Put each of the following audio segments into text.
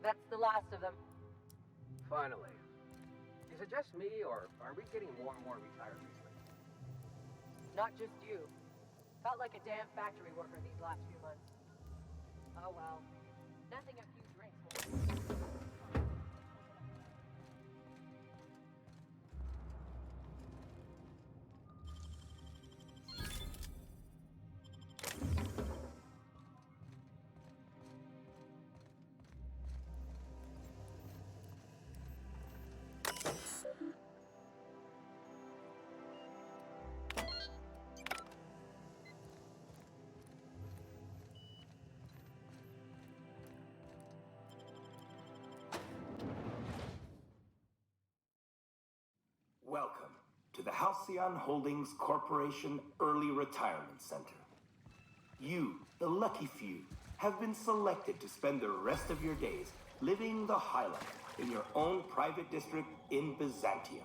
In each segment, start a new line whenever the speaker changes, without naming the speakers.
That's the last of them.
Finally. Is it just me, or are we getting more and more retired recently?
Not just you. Felt like a damn factory worker these last few months. Oh well. Nothing a few drinks will.
Welcome to the Halcyon Holdings Corporation Early Retirement Center. You, the lucky few, have been selected to spend the rest of your days living the high life in your own private district in Byzantium.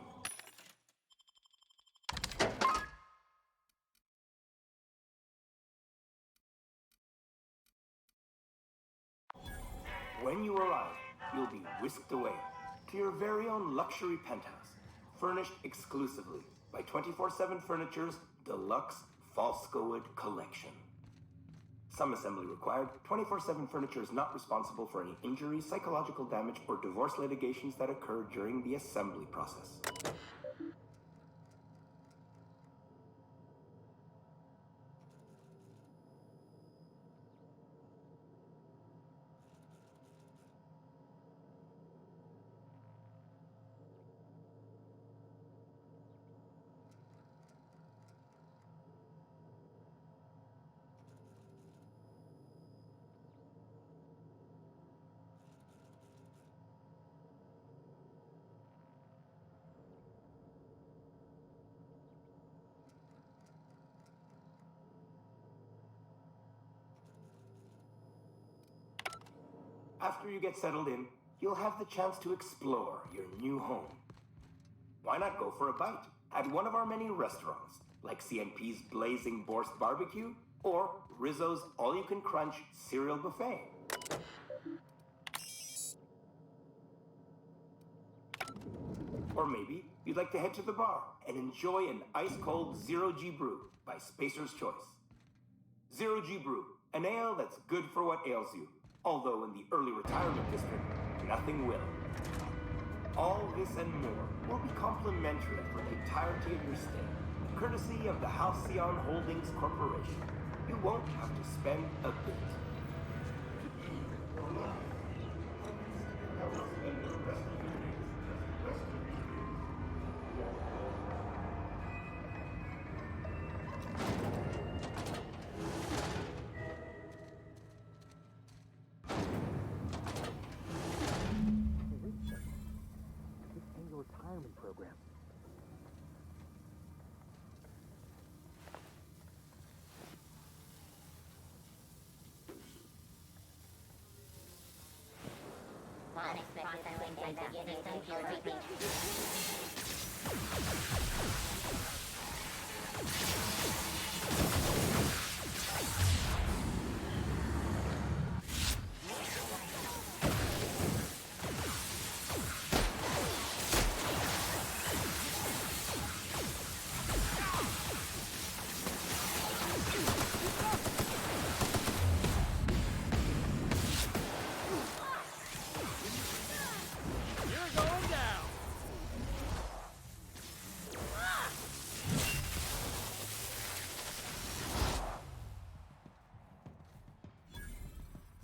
When you arrive, you'll be whisked away to your very own luxury penthouse, furnished exclusively by 24/7 Furniture's deluxe Falscowood collection. Some assembly required. 24/7 Furniture is not responsible for any injuries, psychological damage, or divorce litigations that occur during the assembly process. After you get settled in, you'll have the chance to explore your new home. Why not go for a bite at one of our many restaurants, like CNP's Blazing Borscht Barbecue or Rizzo's All-You-Can-Crunch Cereal Buffet? Or maybe you'd like to head to the bar and enjoy an ice-cold Zero G Brew by Spacer's Choice. Zero G Brew, an ale that's good for what ails you, although in the early retirement district, nothing will. All this and more will be complimentary for the entirety of your stay, courtesy of the Halcyon Holdings Corporation. You won't have to spend a bit.
Retirement program.
Unexpected things at the beginning.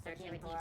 Searching for...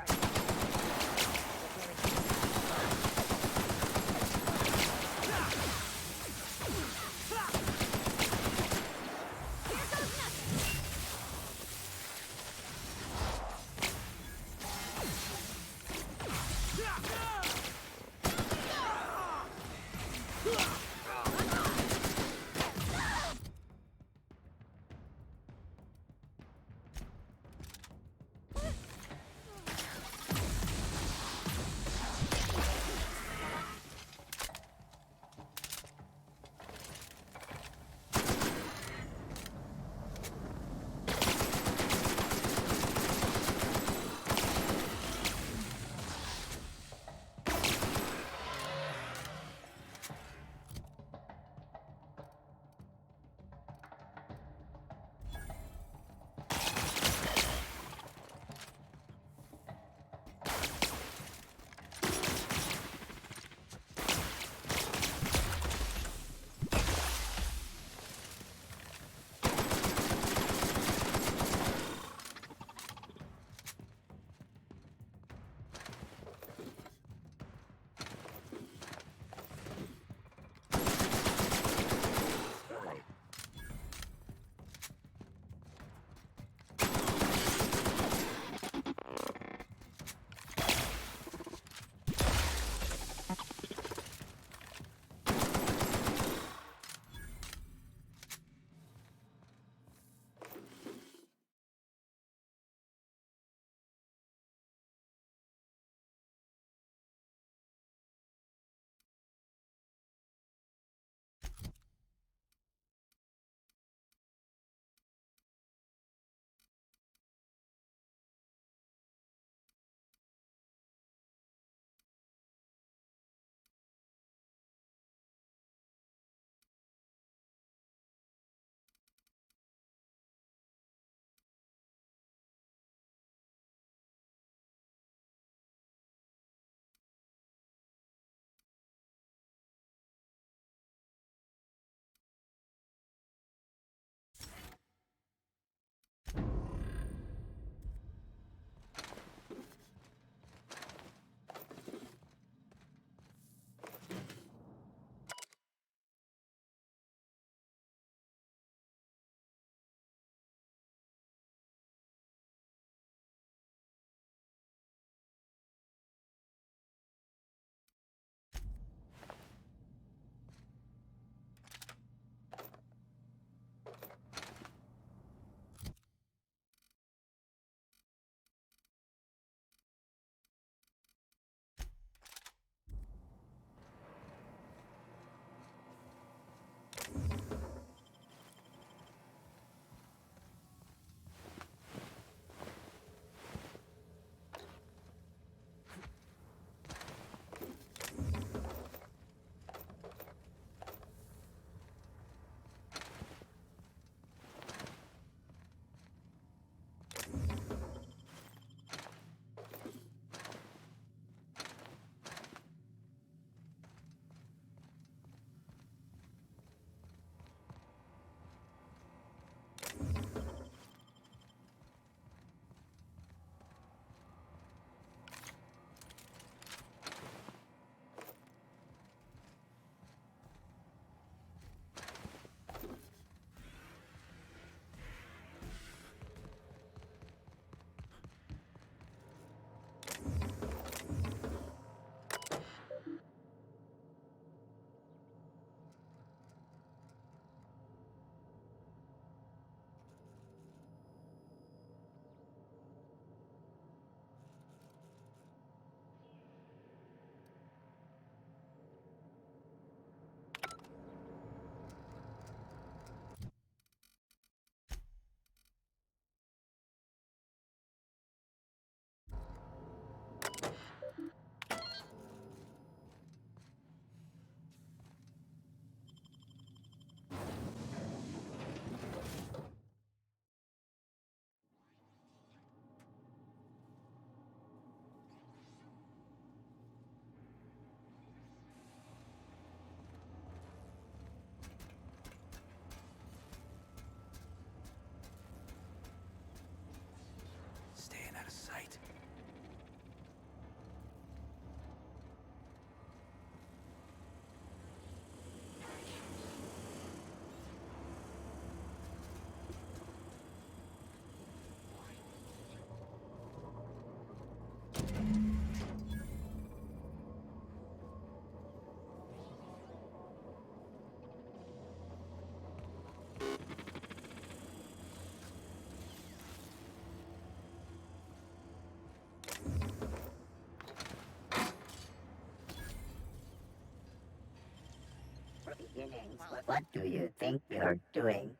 beginnings. What do you think you're doing?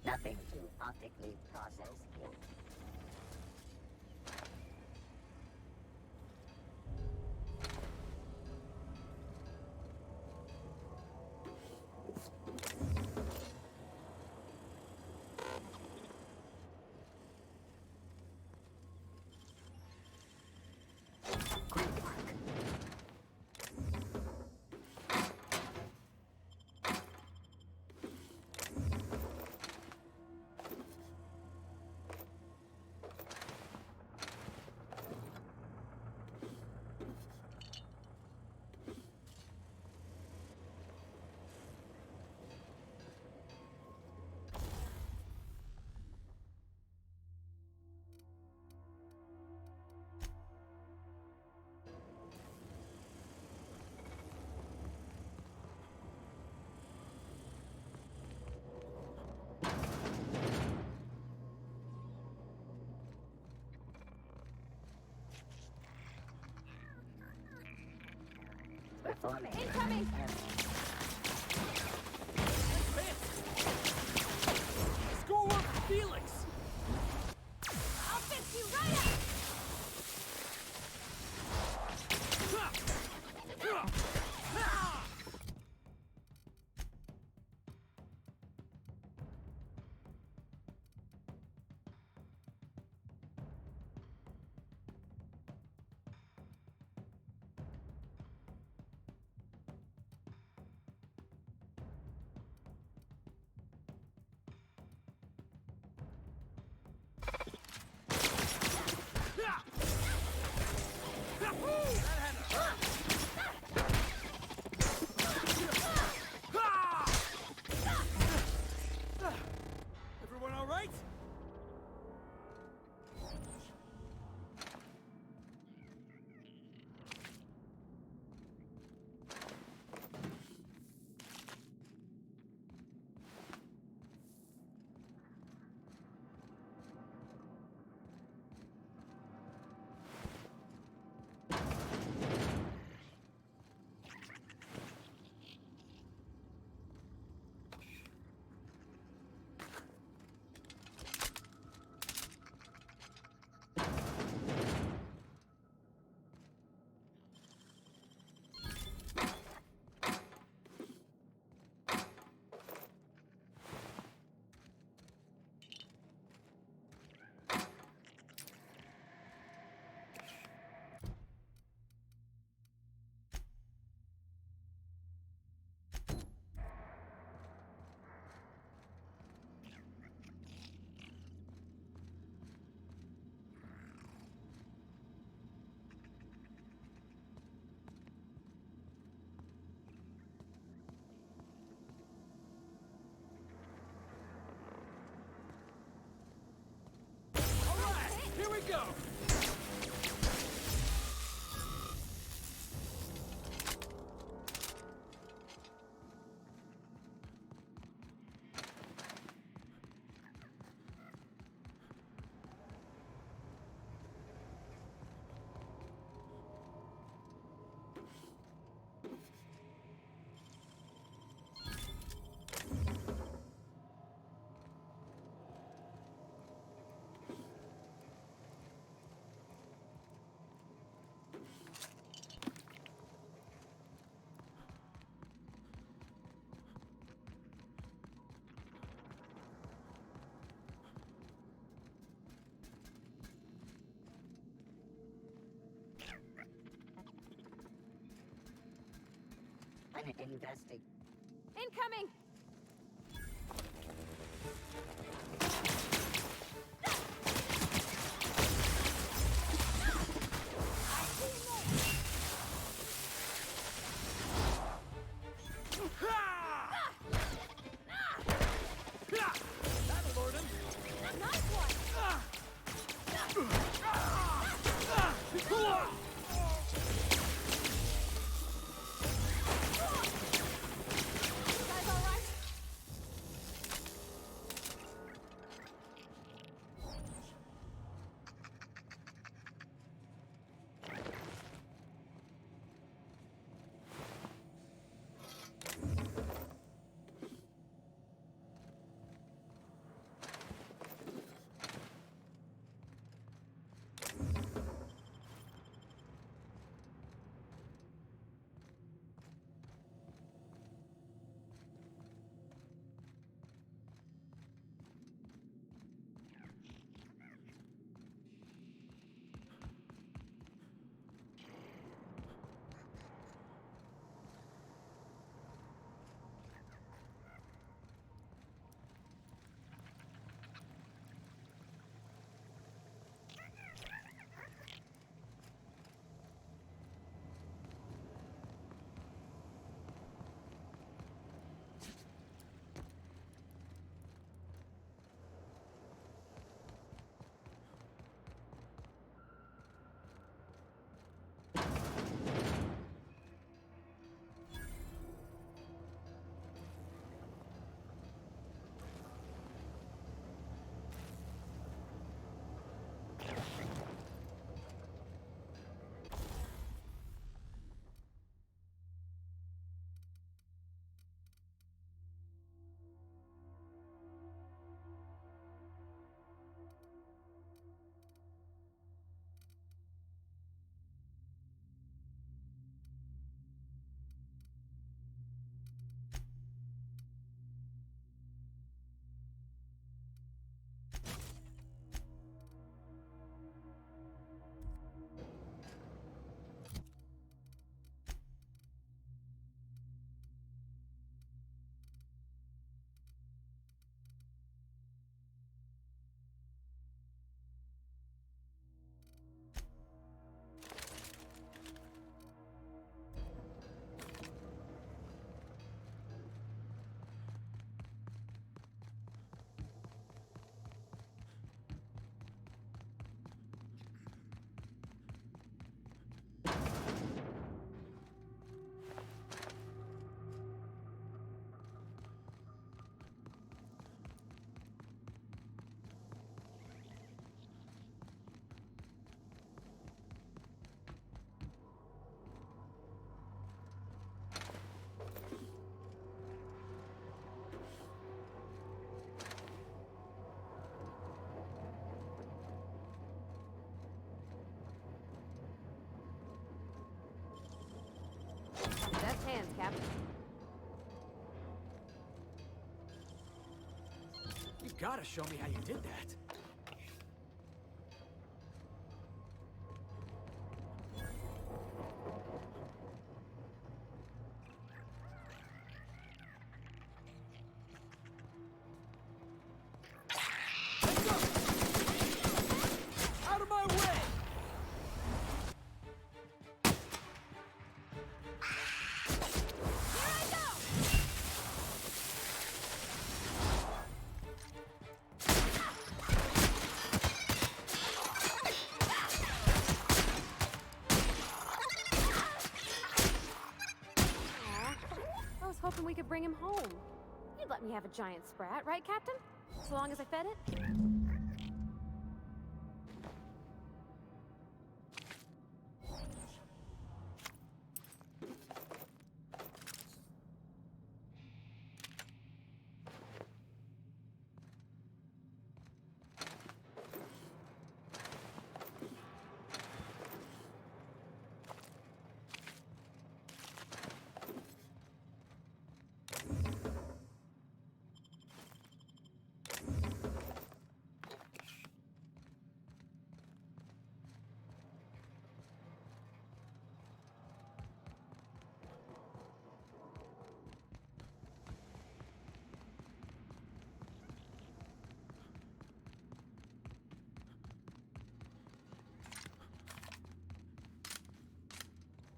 Nothing to optically process it. Performing.
Incoming!
Schoolwork for Felix!
I'll fix you right up!
Everyone all right? Here we go!
I'm investing.
Incoming!
That'll lord him!
Nice one! You guys all right? hands, Captain.
You gotta show me how you did that. Let's go! Out of my way!
Here I go! Aw, I was hoping we could bring him home. You'd let me have a giant sprat, right, Captain? So long as I fed it?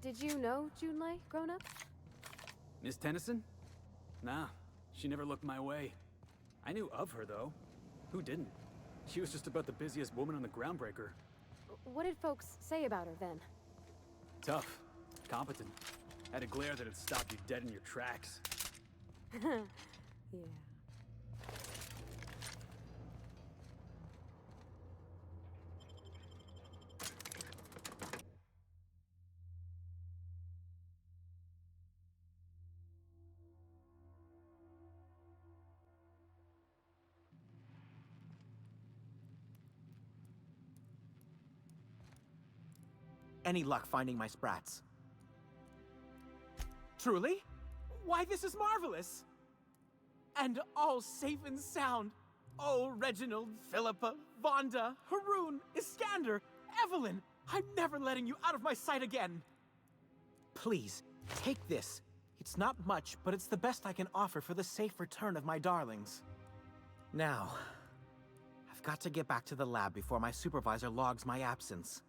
Did you know Junlei, grown up?
Miss Tennyson? Nah, she never looked my way. I knew of her, though. Who didn't? She was just about the busiest woman on the Groundbreaker.
What did folks say about her then?
Tough. Competent. Had a glare that'd stop you dead in your tracks.
Yeah.
Any luck finding my sprats? Truly? Why, this is marvelous! And all safe and sound. Oh, Reginald, Philippa, Vonda, Haroon, Iskander, Evelyn! I'm never letting you out of my sight again! Please, take this. It's not much, but it's the best I can offer for the safe return of my darlings. Now, I've got to get back to the lab before my supervisor logs my absence.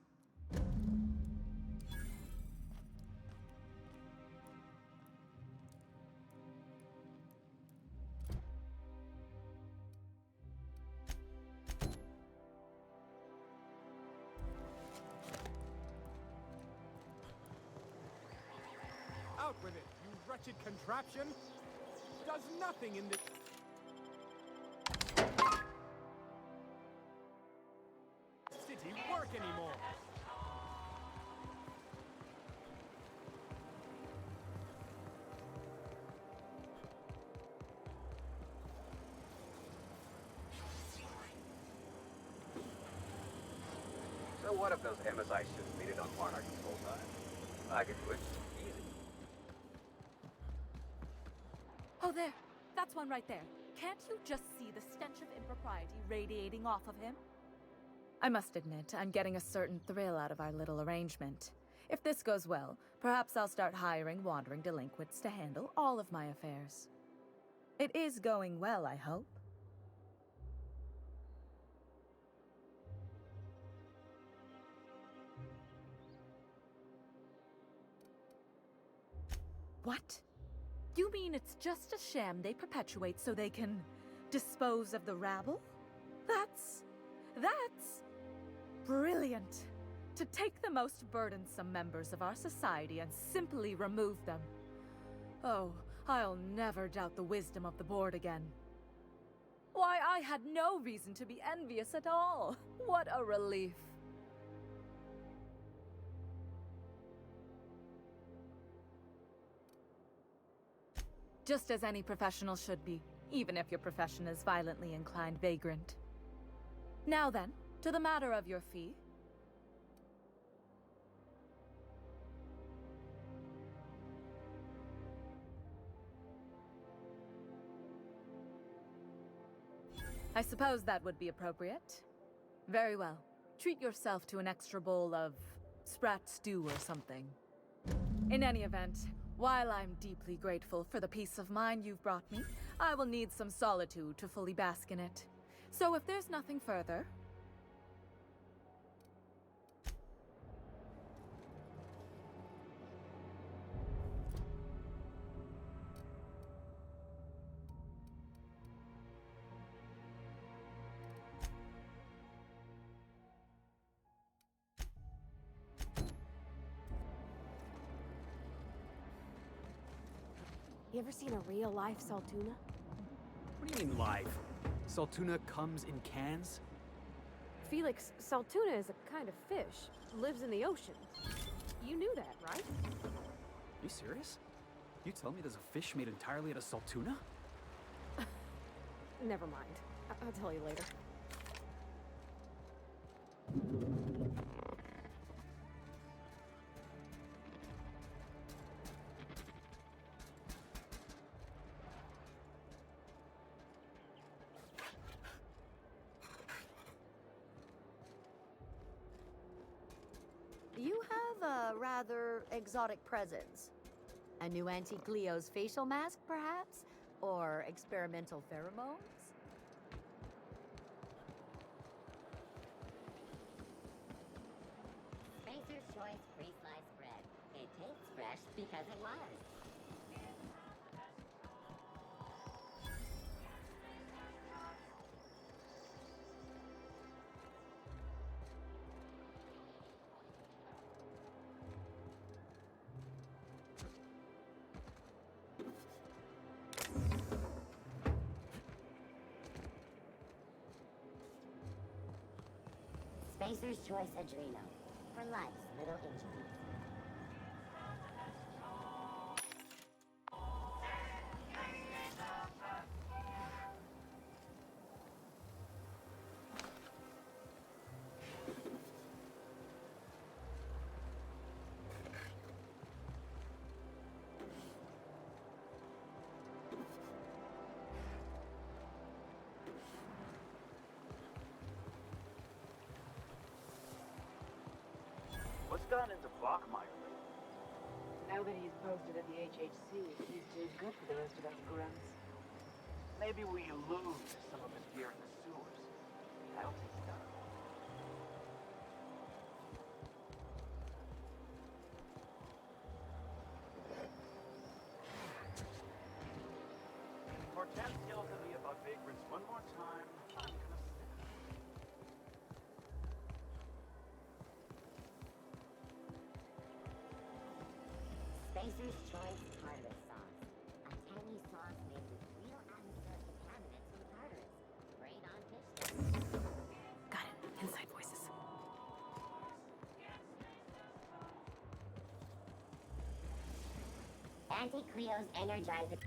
Out with it, you wretched contraption! Does nothing in the... city work anymore!
So what if those MSI ships made it on Monarch this whole time? I could do it easy.
Oh, there. That's one right there. Can't you just see the stench of impropriety radiating off of him?
I must admit, I'm getting a certain thrill out of our little arrangement. If this goes well, perhaps I'll start hiring wandering delinquents to handle all of my affairs. It is going well, I hope.
What? You mean it's just a sham they perpetuate so they can dispose of the rabble? That's brilliant. To take the most burdensome members of our society and simply remove them. Oh, I'll never doubt the wisdom of the board again. Why, I had no reason to be envious at all. What a relief.
Just as any professional should be, even if your profession is violently inclined vagrant. Now then, to the matter of your fee. I suppose that would be appropriate. Very well. Treat yourself to an extra bowl of sprat stew or something. In any event, while I'm deeply grateful for the peace of mind you've brought me, I will need some solitude to fully bask in it. So if there's nothing further...
You ever seen a real-life Saltuna?
What do you mean live? Saltuna comes in cans?
Felix, Saltuna is a kind of fish. Lives in the ocean. You knew that, right?
Are you serious? You tell me there's a fish made entirely out of Saltuna?
Never mind. I'll tell you later.
You have a rather exotic presence. A new Auntie Cleo's facial mask, perhaps? Or experimental pheromones?
Spacer's Choice pre-sliced bread. It tastes fresh because it was. Spacer's Choice Adreno. For life's little injuries.
What's gone into Bachmeyer lately?
Now that he's posted at the HHC, he's too good for the rest of us grunts.
Maybe we lose some of his gear in the sewers. That'll take time. Hortense yells at me about vagrants one more time, I'm gonna snap.
Spacer's Choice Tartarus sauce. A tangy sauce made with real atmospheric contaminants from Tartarus. Great on fish sticks.
Got it. Inside voices.
Auntie Cleo's Energizer.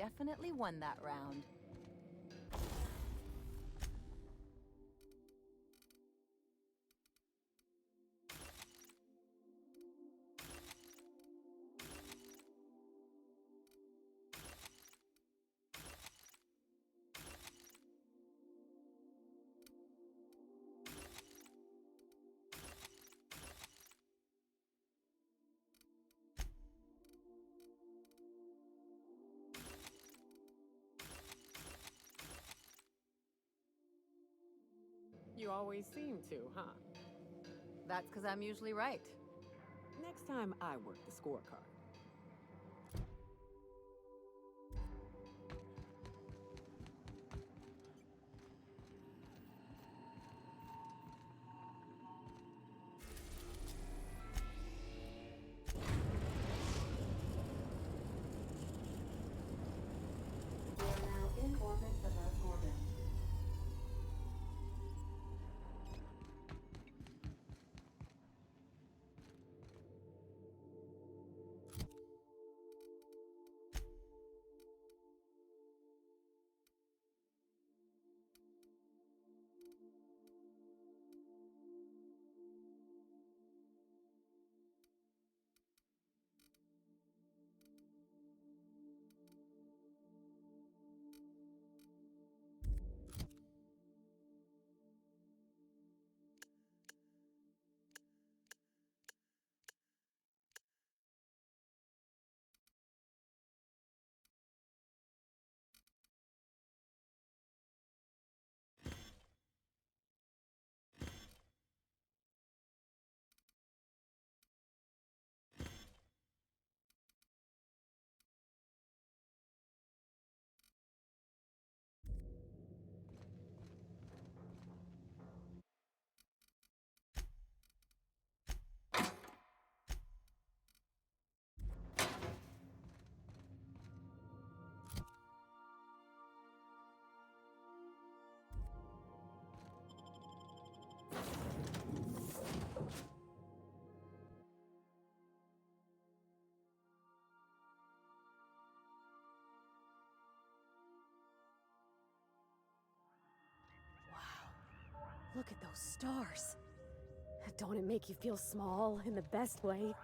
definitely won that round.
You always seem to, huh?
That's because I'm usually right.
Next time I work the scorecard.
We are now in orbit above Orbit.
Look at those stars. Don't it make you feel small in the best way?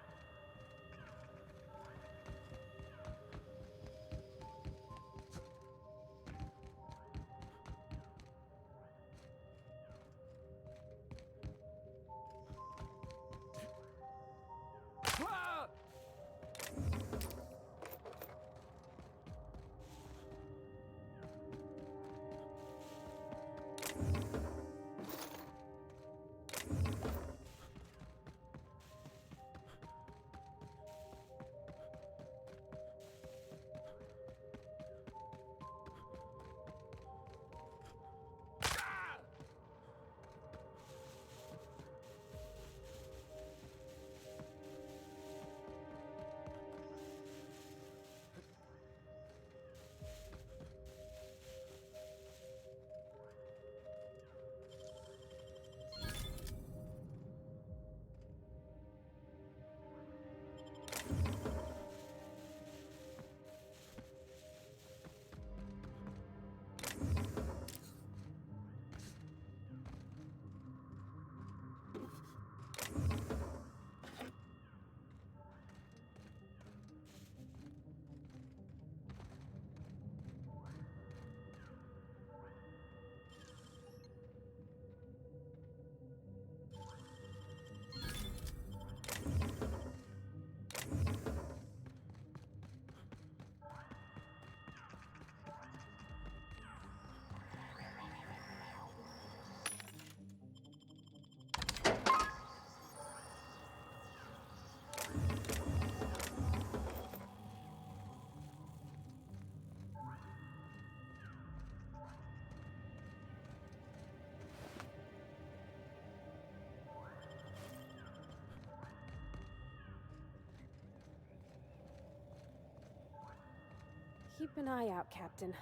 Keep an eye out, Captain.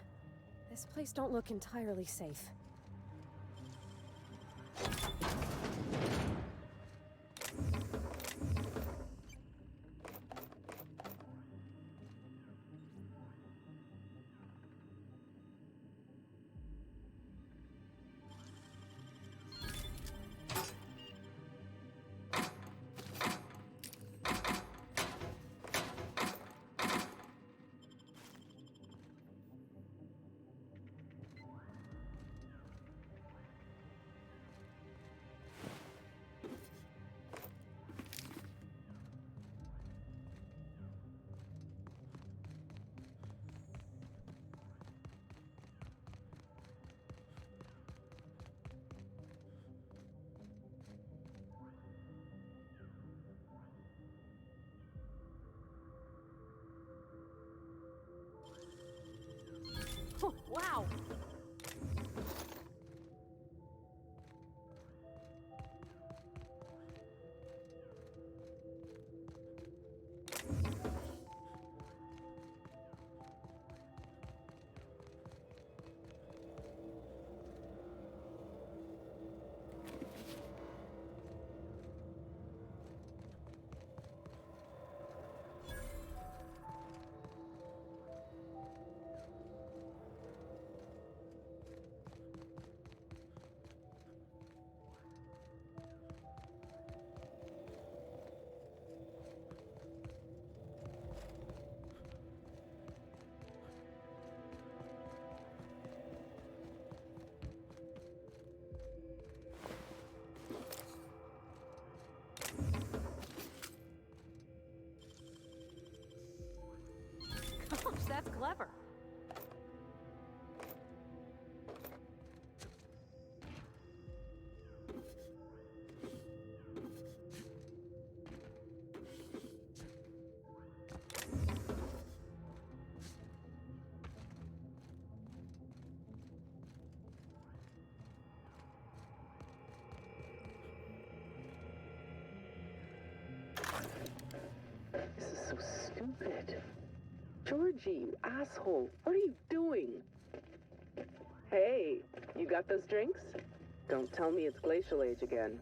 This place don't look entirely safe. Wow. Gosh, that's clever.
This is so stupid. Georgie, you asshole. What are you doing? Hey, you got those drinks? Don't tell me it's Glacial Age again.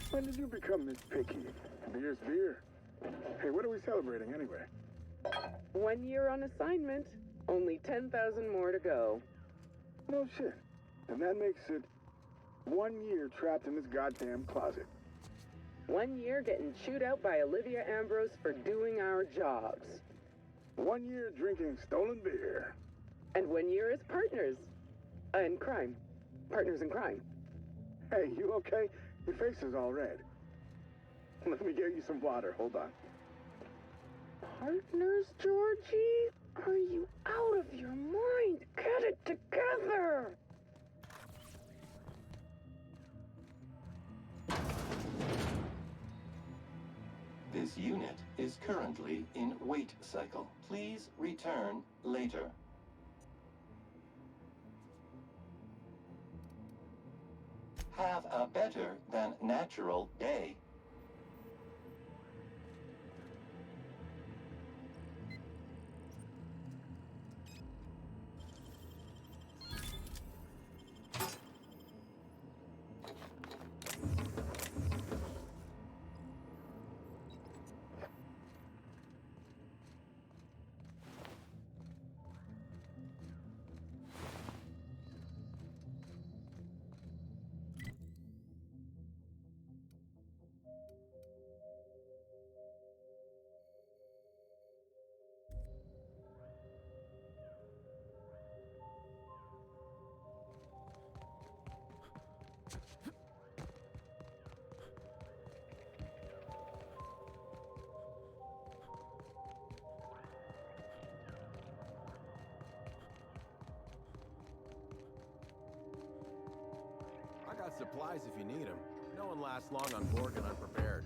When did you become this picky? Beer's beer. Hey, what are we celebrating anyway?
1 year on assignment. Only 10,000 more to go.
No shit. And that makes it 1 year trapped in this goddamn closet.
1 year getting chewed out by Olivia Ambrose for doing our jobs.
1 year drinking stolen beer.
And 1 year as partners. In crime. Partners in crime.
Hey, you okay? Your face is all red. Let me get you some water. Hold on.
Partners, Georgie? Are you out of your mind? Get it together!
This unit is currently in wait cycle. Please return later. Have a better than natural day.
I got supplies if you need them. No one lasts long on Gorgon unprepared.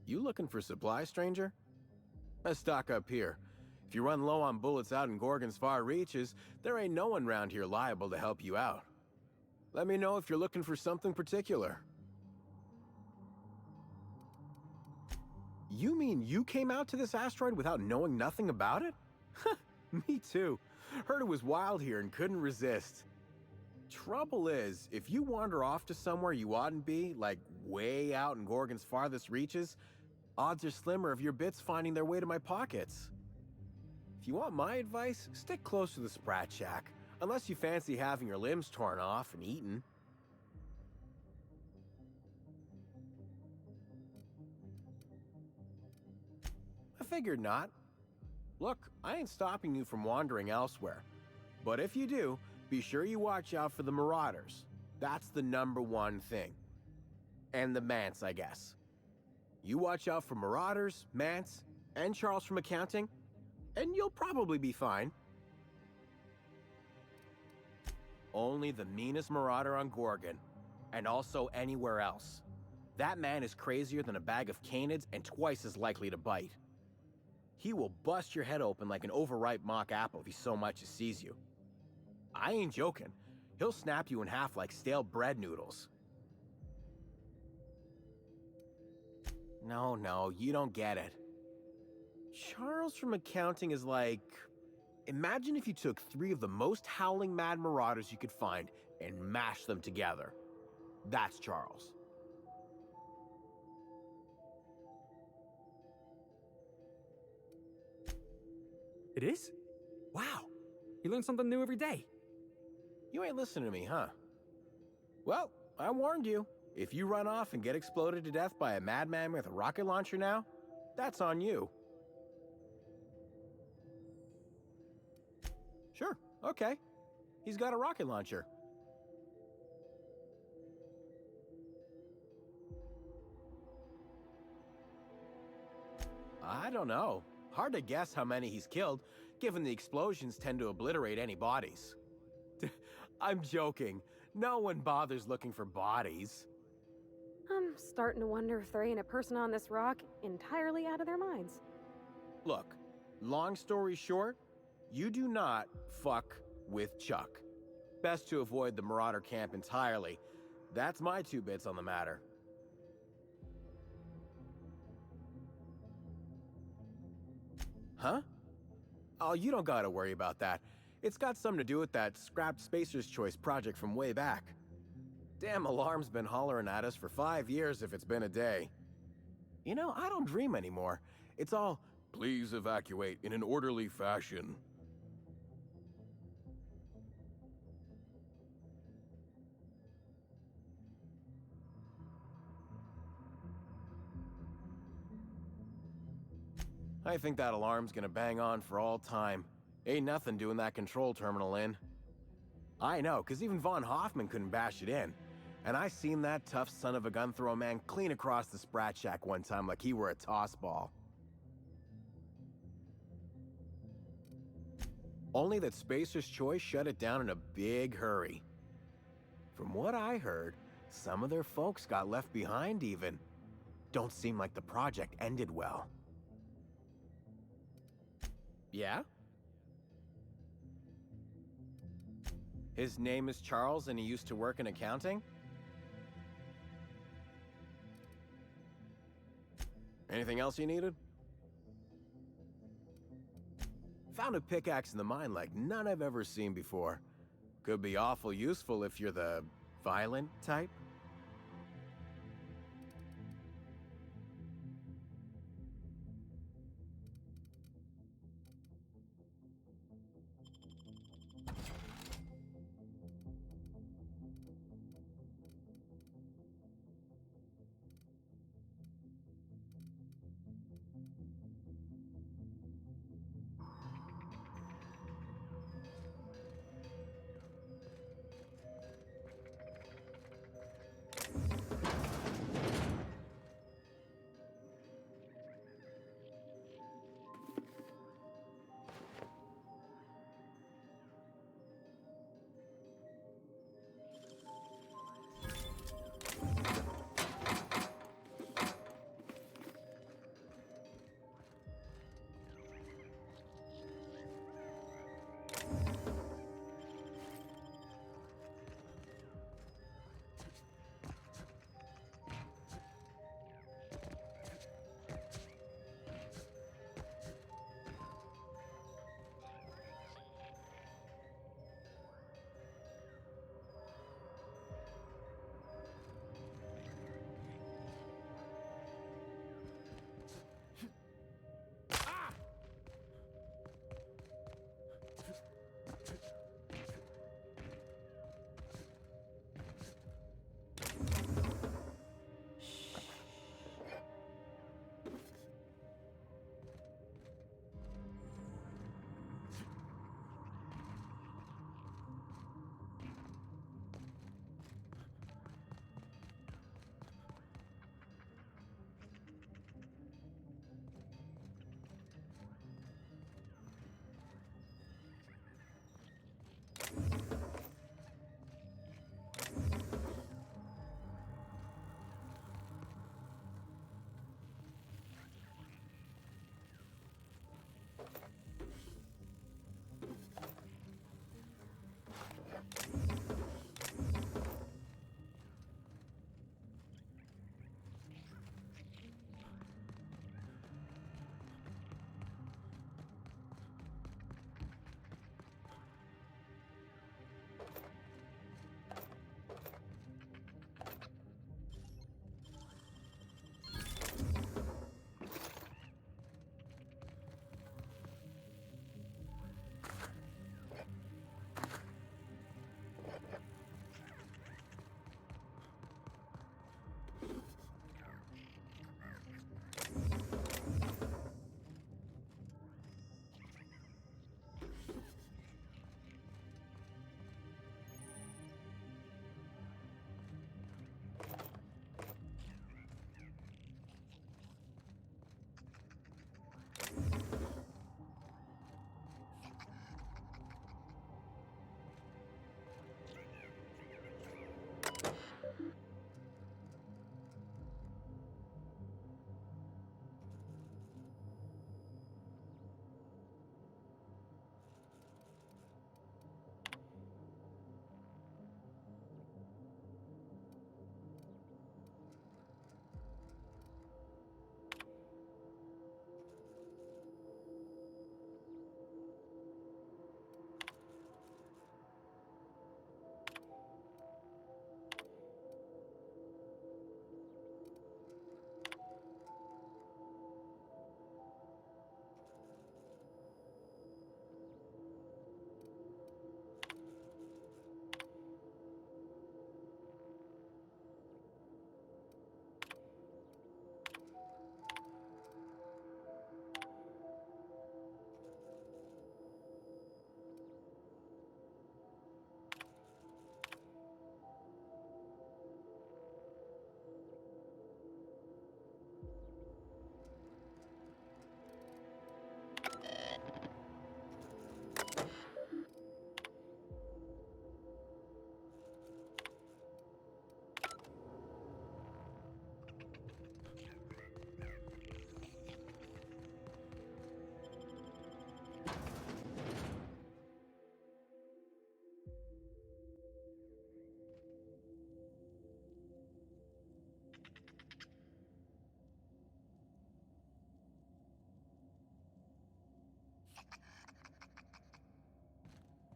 You looking for supplies, stranger? Let's stock up here. If you run low on bullets out in Gorgon's far reaches, there ain't no one round here liable to help you out. Let me know if you're looking for something particular. You mean you came out to this asteroid without knowing nothing about it? Me too. Heard it was wild here and couldn't resist. Trouble is, if you wander off to somewhere you oughtn't be, like way out in Gorgon's farthest reaches, odds are slimmer of your bits finding their way to my pockets. If you want my advice, stick close to the Sprat Shack, unless you fancy having your limbs torn off and eaten. I figured not. Look, I ain't stopping you from wandering elsewhere. But if you do, be sure you watch out for the Marauders. That's the #1 thing. And the Mance, I guess. You watch out for Marauders, Mance, and Charles from accounting, and you'll probably be fine. Only the meanest Marauder on Gorgon, and also anywhere else. That man is crazier than a bag of canids and twice as likely to bite. He will bust your head open like an overripe mock apple if he so much as sees you. I ain't joking. He'll snap you in half like stale bread noodles. No, you don't get it. Charles from accounting is like... Imagine if you took 3 of the most howling mad marauders you could find and mashed them together. That's Charles.
It is? Wow. You learn something new every day.
You ain't listening to me, huh? Well, I warned you. If you run off and get exploded to death by a madman with a rocket launcher now, that's on you. Sure, okay. He's got a rocket launcher. I don't know. Hard to guess how many he's killed, given the explosions tend to obliterate any bodies. I'm joking. No one bothers looking for bodies.
I'm starting to wonder if there ain't a person on this rock entirely out of their minds.
Look, long story short, you do not fuck with Chuck. Best to avoid the Marauder camp entirely. That's my 2 bits on the matter. Huh? Oh, you don't gotta worry about that. It's got something to do with that scrapped Spacer's Choice project from way back. Damn alarm's been hollering at us for 5 years if it's been a day. You know, I don't dream anymore. It's all, please evacuate in an orderly fashion. I think that alarm's gonna bang on for all time. Ain't nothing doing that control terminal in. I know, 'cause even Von Hoffman couldn't bash it in. And I seen that tough son of a gun throw a man clean across the Sprat Shack one time like he were a toss ball. Only that Spacer's Choice shut it down in a big hurry. From what I heard, some of their folks got left behind even. Don't seem like the project ended well. Yeah? His name is Charles and he used to work in accounting? Anything else you needed? Found a pickaxe in the mine like none I've ever seen before. Could be awful useful if you're the violent type.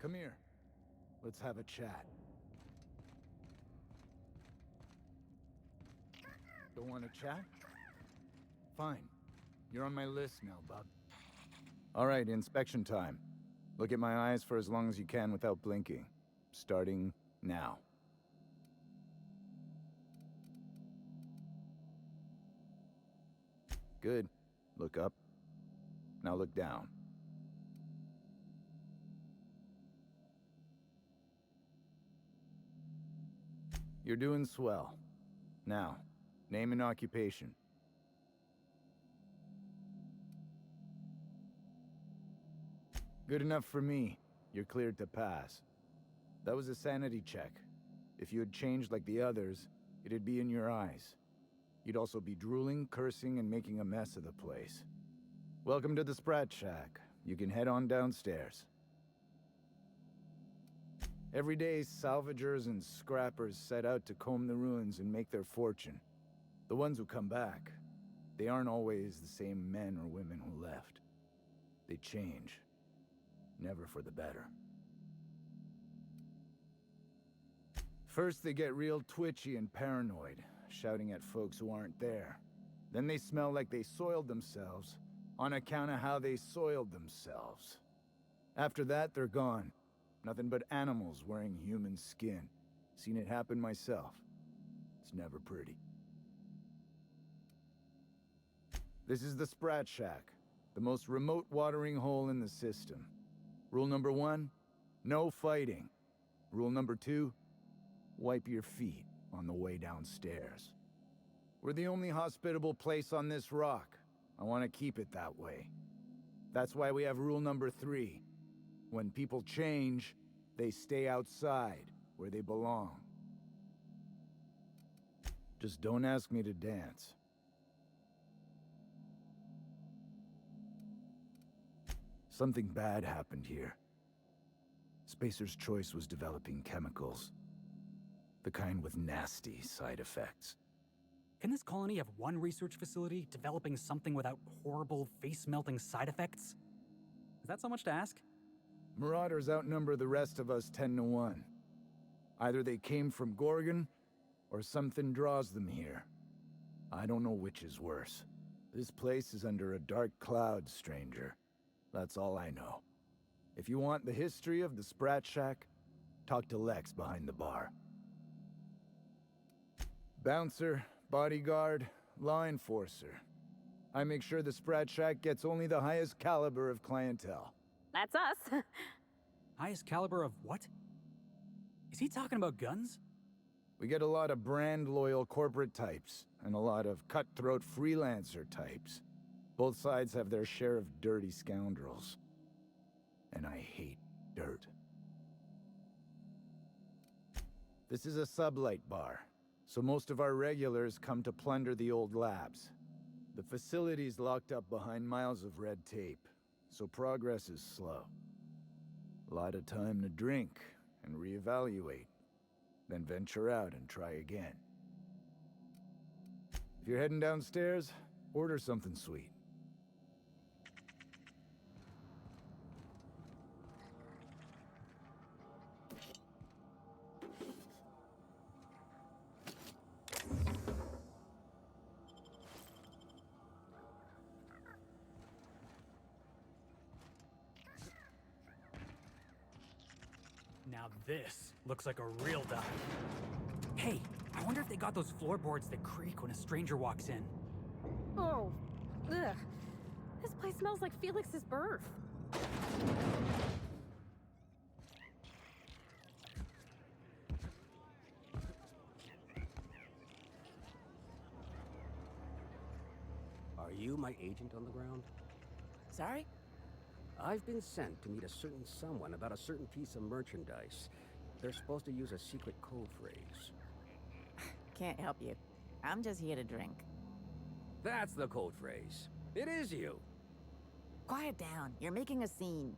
Come here. Let's have a chat. Don't want to chat? Fine. You're on my list now, bub. All right, inspection time. Look at my eyes for as long as you can without blinking. Starting now. Good. Look up. Now look down. You're doing swell. Now, name and occupation. Good enough for me. You're cleared to pass. That was a sanity check. If you had changed like the others, it'd be in your eyes. You'd also be drooling, cursing, and making a mess of the place. Welcome to the Sprat Shack. You can head on downstairs. Every day, salvagers and scrappers set out to comb the ruins and make their fortune. The ones who come back, they aren't always the same men or women who left. They change. Never for the better. First, they get real twitchy and paranoid, shouting at folks who aren't there. Then they smell like they soiled themselves, on account of how they soiled themselves. After that, they're gone. Nothing but animals wearing human skin. Seen it happen myself. It's never pretty. This is the Sprat Shack, the most remote watering hole in the system. Rule number 1, no fighting. Rule number 2, wipe your feet on the way downstairs. We're the only hospitable place on this rock. I want to keep it that way. That's why we have rule number 3. When people change, they stay outside, where they belong. Just don't ask me to dance. Something bad happened here. Spacer's Choice was developing chemicals. The kind with nasty side effects.
Can this colony have one research facility developing something without horrible, face-melting side effects? Is that so much to ask?
Marauders outnumber the rest of us 10 to 1. Either they came from Gorgon, or something draws them here. I don't know which is worse. This place is under a dark cloud, stranger. That's all I know. If you want the history of the Sprat Shack, talk to Lex behind the bar. Bouncer, bodyguard, law enforcer. I make sure the Sprat Shack gets only the highest caliber of clientele.
That's us.
Highest caliber of what? Is he talking about guns?
We get a lot of brand-loyal corporate types, and a lot of cutthroat freelancer types. Both sides have their share of dirty scoundrels. And I hate dirt. This is a sublight bar, so most of our regulars come to plunder the old labs. The facility's locked up behind miles of red tape, so progress is slow. A lot of time to drink and reevaluate, then venture out and try again. If you're heading downstairs, order something sweet.
Now this looks like a real dive. Hey, I wonder if they got those floorboards that creak when a stranger walks in.
Oh, ugh. This place smells like Felix's birth.
Are you my agent on the ground?
Sorry?
I've been sent to meet a certain someone about a certain piece of merchandise. They're supposed to use a secret code phrase.
Can't help you. I'm just here to drink.
That's the code phrase. It is you.
Quiet down. You're making a scene.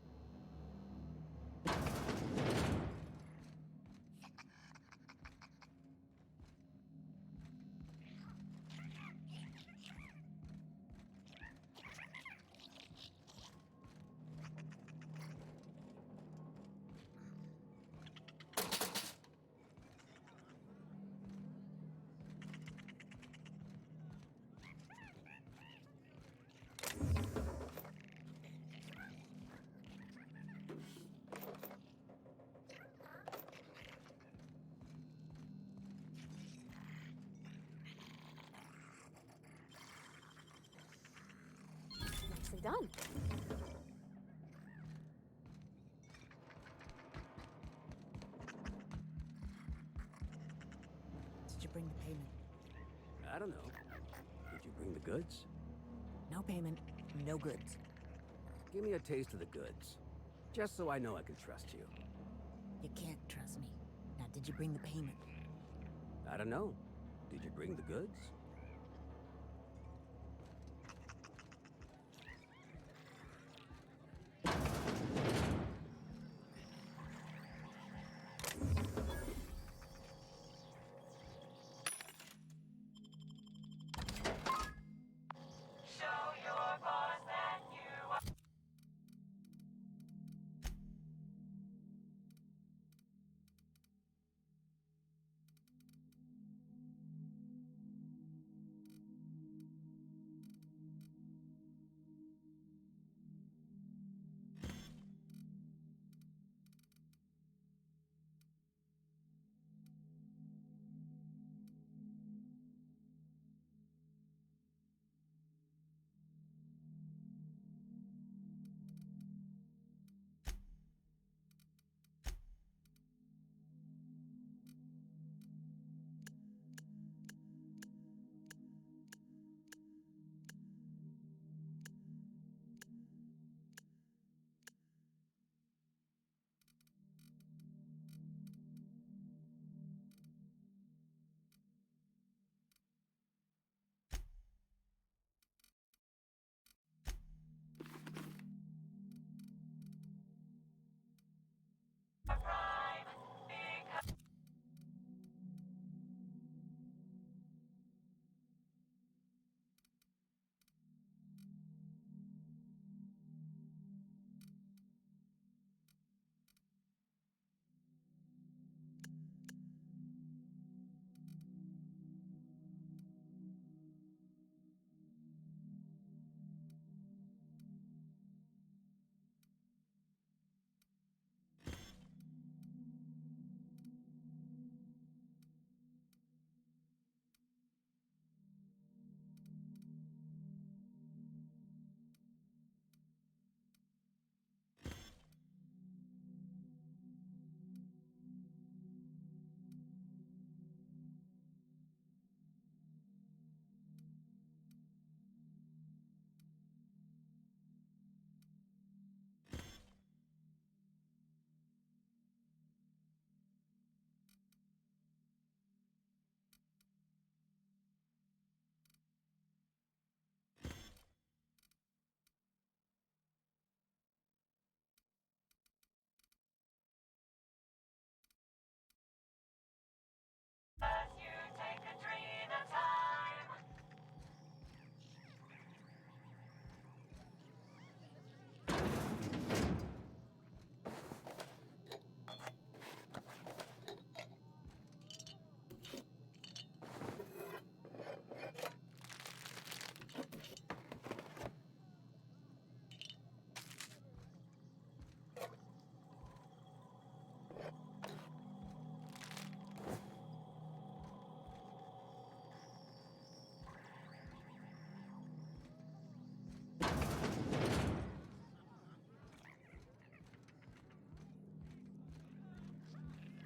done.
Did you bring the payment?
I don't know. Did you bring the goods?
No payment, no goods.
Give me a taste of the goods. Just so I know I can trust you.
You can't trust me. Now, did you bring the payment?
I don't know. Did you bring the goods?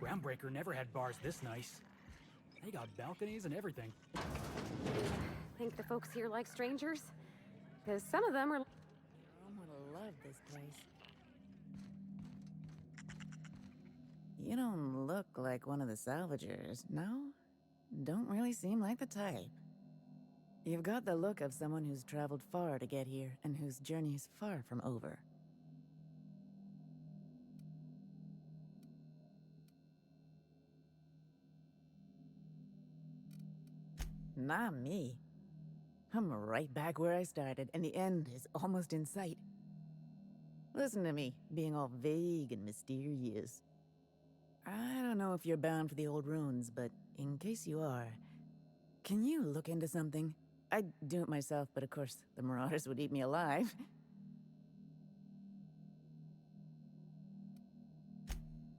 Groundbreaker never had bars this nice. They got balconies and everything.
Think the folks here like strangers? Because some of them are...
I'm gonna love this place. You don't look like one of the salvagers, no? Don't really seem like the type. You've got the look of someone who's traveled far to get here, and whose journey is far from over. Not me. I'm right back where I started, and the end is almost in sight. Listen to me, being all vague and mysterious. I don't know if you're bound for the old ruins, but in case you are, can you look into something? I'd do it myself, but of course, the Marauders would eat me alive.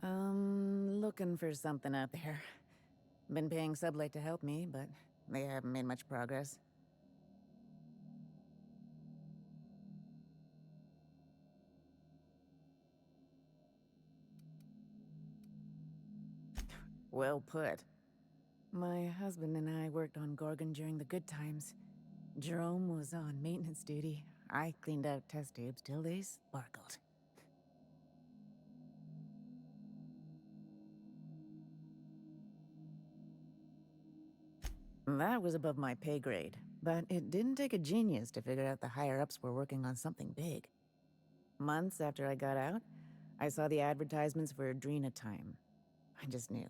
Looking for something out there. Been paying Sublight to help me, but they haven't made much progress. Well put. My husband and I worked on Gorgon during the good times. Jerome was on maintenance duty. I cleaned out test tubes till they sparkled. That was above my pay grade, but it didn't take a genius to figure out the higher-ups were working on something big. Months after I got out, I saw the advertisements for Adrena Time. I just knew.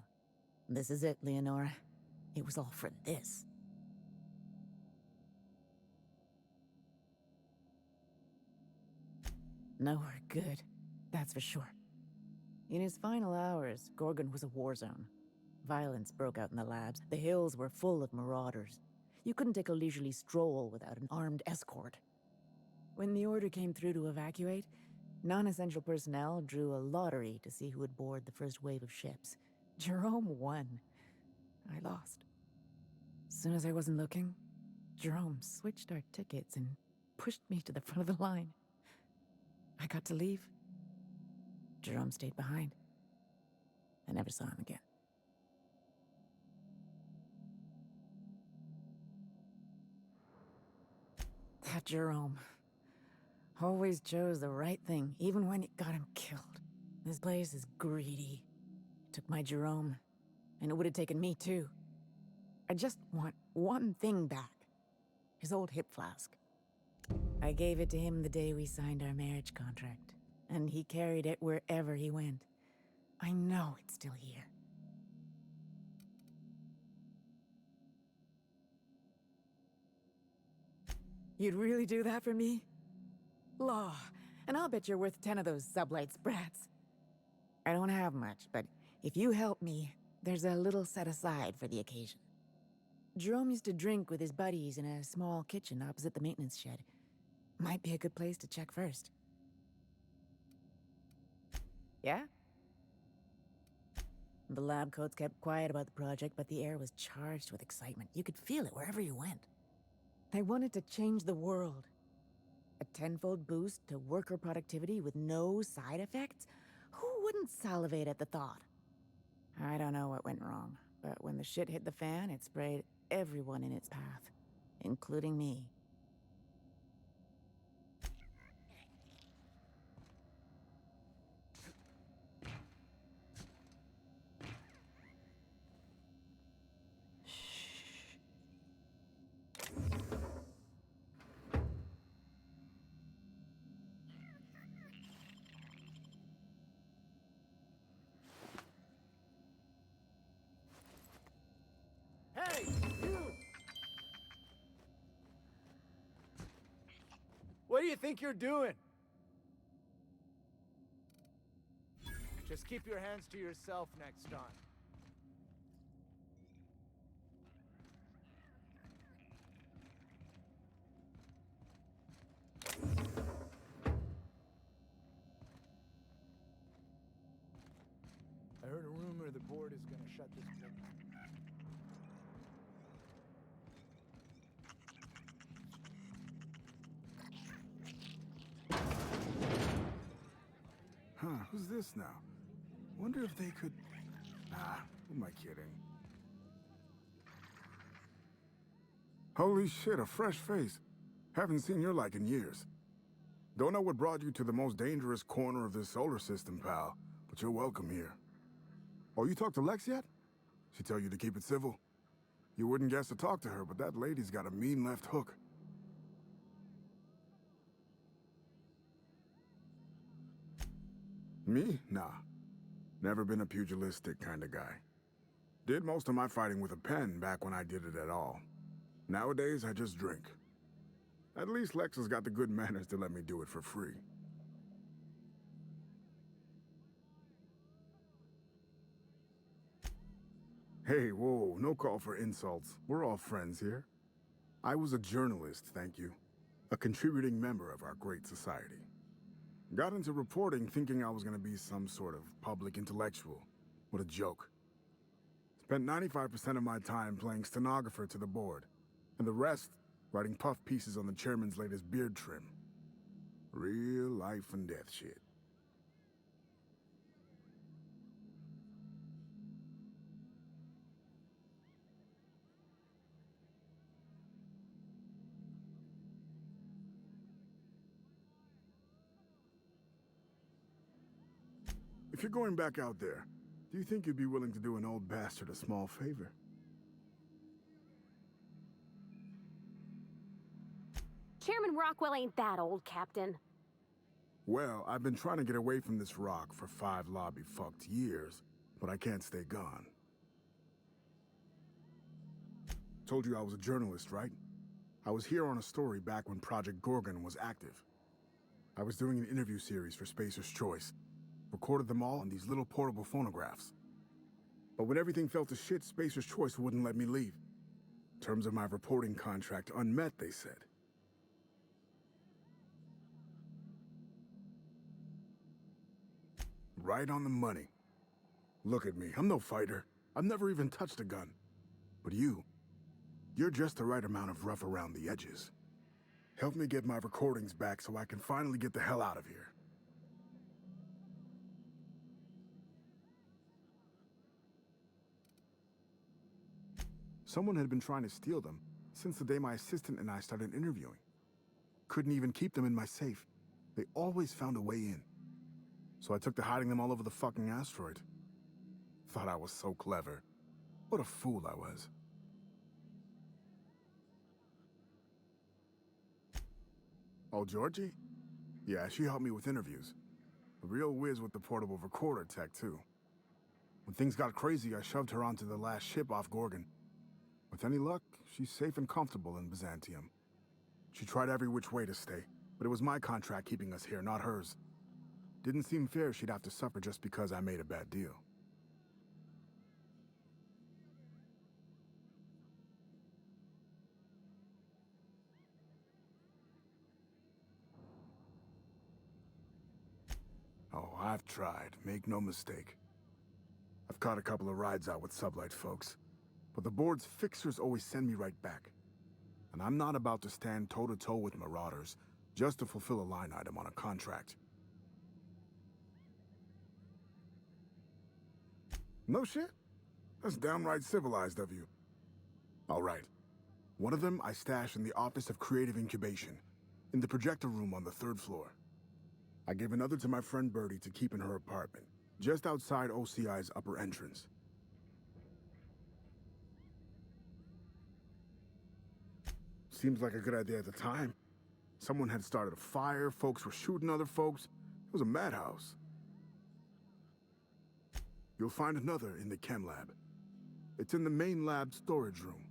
This is it, Leonora. It was all for this. Nowhere good, that's for sure. In his final hours, Gorgon was a war zone. Violence broke out in the labs. The hills were full of marauders. You couldn't take a leisurely stroll without an armed escort. When the order came through to evacuate, non-essential personnel drew a lottery to see who would board the first wave of ships. Jerome won. I lost. As soon as I wasn't looking, Jerome switched our tickets and pushed me to the front of the line. I got to leave. Jerome stayed behind. I never saw him again. That Jerome always chose the right thing, even when it got him killed. This place is greedy. It took my Jerome, and it would have taken me too. I just want one thing back. His old hip flask. I gave it to him the day we signed our marriage contract, and he carried it wherever he went. I know it's still here. You'd really do that for me? Law, and I'll bet you're worth 10 of those sublight sprats. I don't have much, but if you help me, there's a little set aside for the occasion. Jerome used to drink with his buddies in a small kitchen opposite the maintenance shed. Might be a good place to check first. Yeah? The lab coats kept quiet about the project, but the air was charged with excitement. You could feel it wherever you went. They wanted to change the world. A tenfold boost to worker productivity with no side effects? Who wouldn't salivate at the thought? I don't know what went wrong, but when the shit hit the fan, it sprayed everyone in its path, including me.
Hey, you! What do you think you're doing? Just keep your hands to yourself next time. I heard a rumor the board is gonna shut this place.
Huh, who's this now? Wonder if they could... Nah, who am I kidding? Holy shit, a fresh face. Haven't seen your like in years. Don't know what brought you to the most dangerous corner of this solar system, pal, but you're welcome here. Oh, you talked to Lex yet? She tell you to keep it civil? You wouldn't guess to talk to her, but that lady's got a mean left hook. Me? Nah. Never been a pugilistic kind of guy. Did most of my fighting with a pen back when I did it at all. Nowadays, I just drink. At least Lex has got the good manners to let me do it for free. Hey, whoa, no call for insults. We're all friends here. I was a journalist, thank you. A contributing member of our great society. Got into reporting thinking I was gonna be some sort of public intellectual. What a joke. Spent 95% of my time playing stenographer to the board, and the rest writing puff pieces on the chairman's latest beard trim. Real life and death shit. If you're going back out there, do you think you'd be willing to do an old bastard a small favor?
Chairman Rockwell ain't that old, Captain.
Well, I've been trying to get away from this rock for 5 lobby-fucked years, but I can't stay gone. Told you I was a journalist, right? I was here on a story back when Project Gorgon was active. I was doing an interview series for Spacer's Choice. Recorded them all on these little portable phonographs. But when everything fell to shit, Spacer's Choice wouldn't let me leave. Terms of my reporting contract unmet, they said. Right on the money. Look at me, I'm no fighter. I've never even touched a gun. But you're just the right amount of rough around the edges. Help me get my recordings back so I can finally get the hell out of here. Someone had been trying to steal them since the day my assistant and I started interviewing. Couldn't even keep them in my safe. They always found a way in. So I took to hiding them all over the fucking asteroid. Thought I was so clever. What a fool I was. Oh, Georgie? Yeah, she helped me with interviews. A real whiz with the portable recorder tech, too. When things got crazy, I shoved her onto the last ship off Gorgon. With any luck, she's safe and comfortable in Byzantium. She tried every which way to stay, but it was my contract keeping us here, not hers. Didn't seem fair she'd have to suffer just because I made a bad deal. Oh, I've tried, make no mistake. I've caught a couple of rides out with Sublight folks, but the board's fixers always send me right back. And I'm not about to stand toe-to-toe with marauders just to fulfill a line item on a contract. No shit? That's downright civilized of you. All right. One of them I stashed in the Office of Creative Incubation, in the projector room on the 3rd floor. I gave another to my friend Birdie to keep in her apartment, just outside OCI's upper entrance. Seems like a good idea at the time. Someone had started a fire, folks were shooting other folks. It was a madhouse. You'll find another in the chem lab. It's in the main lab storage room.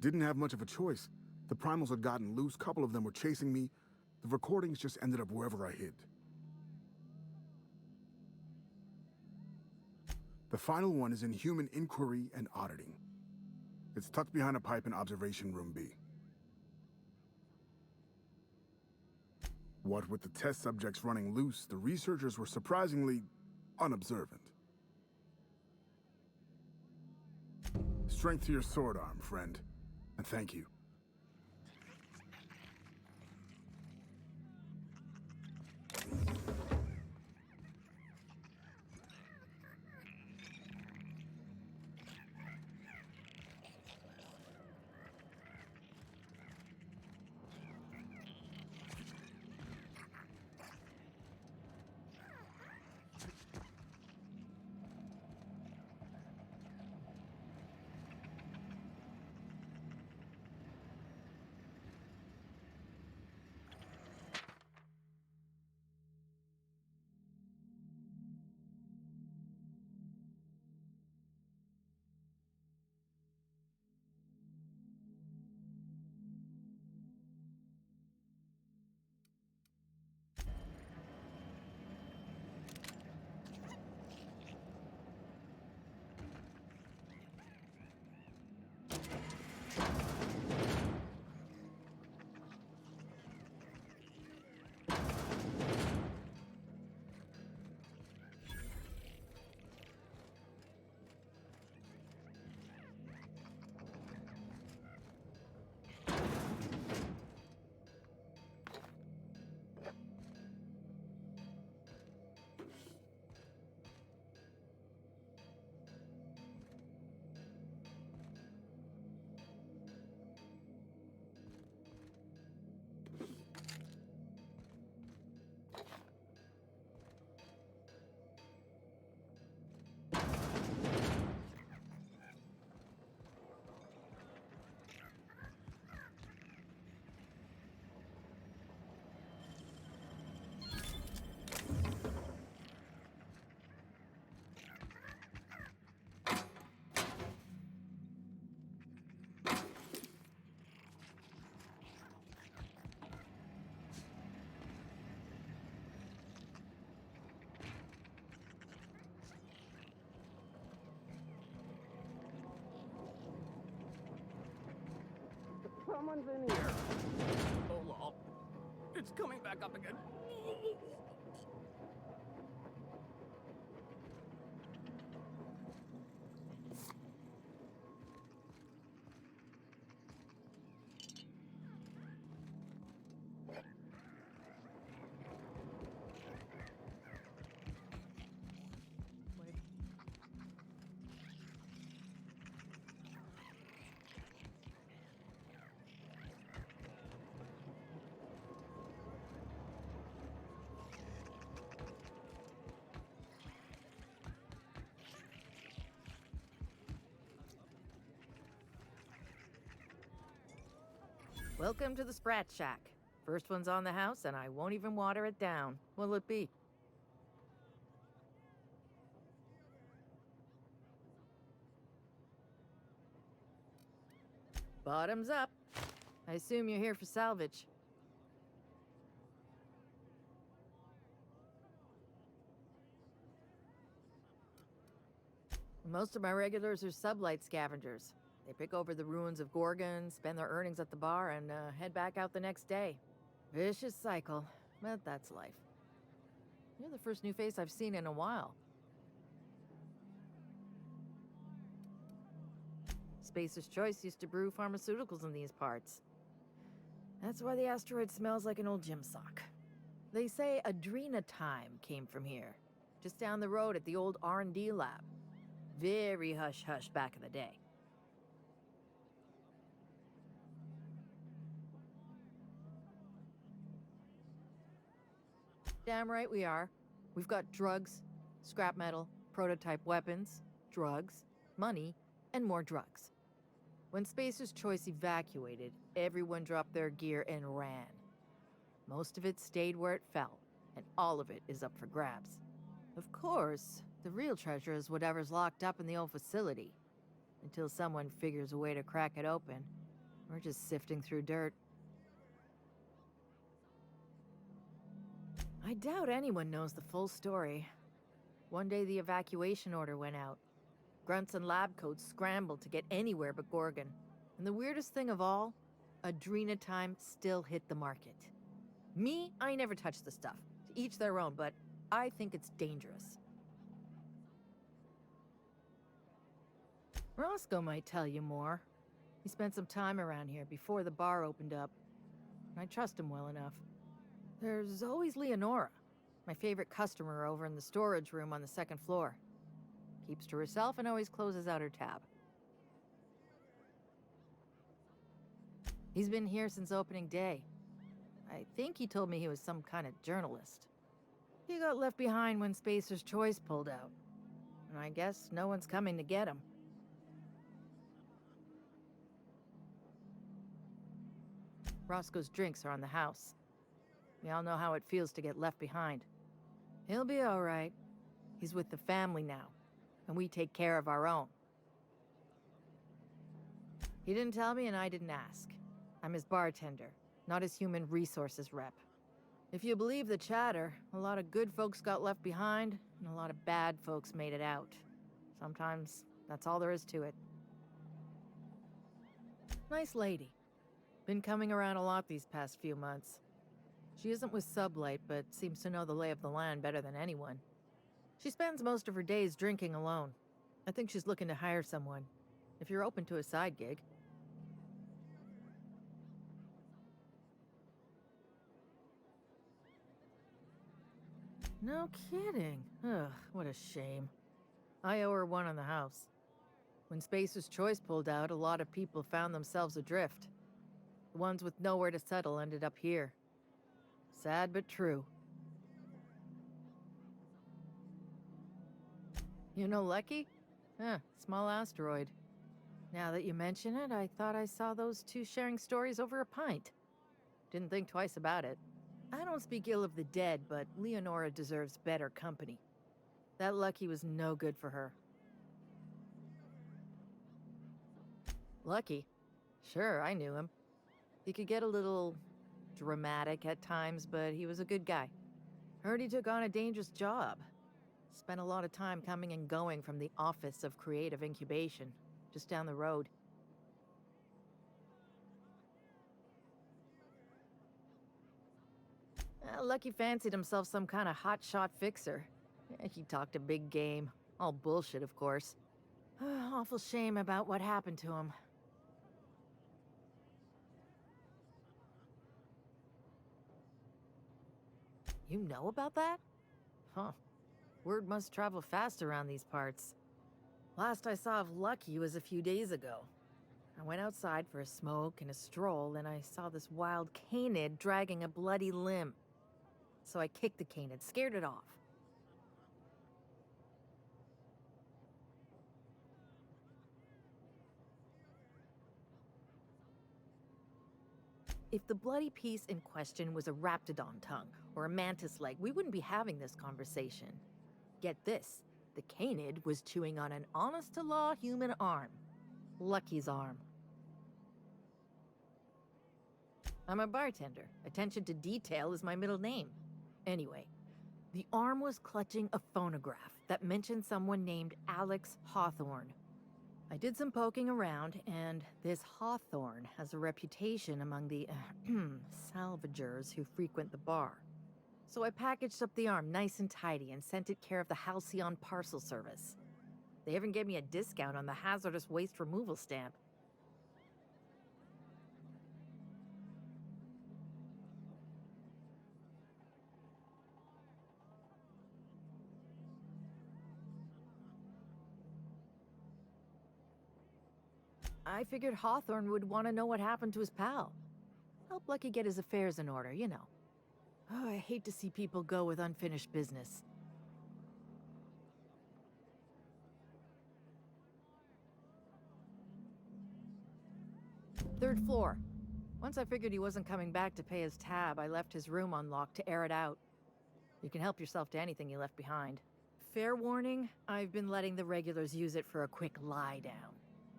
Didn't have much of a choice. The primals had gotten loose, couple of them were chasing me. The recordings just ended up wherever I hid. The final one is in Human Inquiry and Auditing. It's tucked behind a pipe in Observation Room B. What with the test subjects running loose, the researchers were surprisingly unobservant. Strength to your sword arm, friend. And thank you.
Someone's in here.
Oh, lol. It's coming back up again.
Welcome to the Sprat Shack. First one's on the house, and I won't even water it down. What'll it be? Bottoms up. I assume you're here for salvage. Most of my regulars are sublight scavengers. They pick over the ruins of Gorgon, spend their earnings at the bar, and head back out the next day. Vicious cycle, but that's life. You're the first new face I've seen in a while. Spacer's Choice used to brew pharmaceuticals in these parts. That's why the asteroid smells like an old gym sock. They say Adrenatime came from here, just down the road at the old R&D lab. Very hush-hush back in the day. Damn right we are. We've got drugs, scrap metal, prototype weapons, drugs, money, and more drugs. When Spacer's Choice evacuated, everyone dropped their gear and ran. Most of it stayed where it fell, and all of it is up for grabs. Of course, the real treasure is whatever's locked up in the old facility. Until someone figures a way to crack it open, we're just sifting through dirt. I doubt anyone knows the full story. One day the evacuation order went out. Grunts and lab coats scrambled to get anywhere but Gorgon. And the weirdest thing of all, Adrenatime still hit the market. Me, I never touched the stuff. To each their own, but I think it's dangerous. Roscoe might tell you more. He spent some time around here before the bar opened up. And I trust him well enough. There's always Leonora, my favorite customer over in the storage room on the second floor. Keeps to herself and always closes out her tab. He's been here since opening day. I think he told me he was some kind of journalist. He got left behind when Spacer's Choice pulled out. And I guess no one's coming to get him. Roscoe's drinks are on the house. We all know how it feels to get left behind. He'll be all right. He's with the family now, and we take care of our own. He didn't tell me and I didn't ask. I'm his bartender, not his human resources rep. If you believe the chatter, a lot of good folks got left behind, and a lot of bad folks made it out. Sometimes that's all there is to it. Nice lady. Been coming around a lot these past few months. She isn't with Sublight, but seems to know the lay of the land better than anyone. She spends most of her days drinking alone. I think she's looking to hire someone, if you're open to a side gig. No kidding. Ugh, what a shame. I owe her one on the house. When Spacer's Choice pulled out, a lot of people found themselves adrift. The ones with nowhere to settle ended up here. Sad but true. You know Lucky? Small asteroid. Now that you mention it, I thought I saw those two sharing stories over a pint. Didn't think twice about it. I don't speak ill of the dead, but Leonora deserves better company. That Lucky was no good for her. Lucky? Sure, I knew him. He could get a little dramatic at times, but he was a good guy. Heard he took on a dangerous job. Spent a lot of time coming and going from the Office of Creative Incubation, just down the road. Lucky fancied himself some kind of hotshot fixer. He talked a big game. All bullshit, of course. Awful shame about what happened to him. You know about that? Huh. Word must travel fast around these parts. Last I saw of Lucky was a few days ago. I went outside for a smoke and a stroll, and I saw this wild canid dragging a bloody limb. So I kicked the canid, scared it off. If the bloody piece in question was a raptidon tongue or a mantis leg, we wouldn't be having this conversation. Get this, the canid was chewing on an honest-to-law human arm. Lucky's arm. I'm a bartender. Attention to detail is my middle name. Anyway, the arm was clutching a phonograph that mentioned someone named Alex Hawthorne. I did some poking around, and this Hawthorne has a reputation among the salvagers who frequent the bar. So I packaged up the arm nice and tidy and sent it care of the Halcyon Parcel Service. They even gave me a discount on the hazardous waste removal stamp. I figured Hawthorne would want to know what happened to his pal. Help Lucky get his affairs in order, you know. Oh, I hate to see people go with unfinished business. Third floor. Once I figured he wasn't coming back to pay his tab, I left his room unlocked to air it out. You can help yourself to anything you left behind. Fair warning, I've been letting the regulars use it for a quick lie down.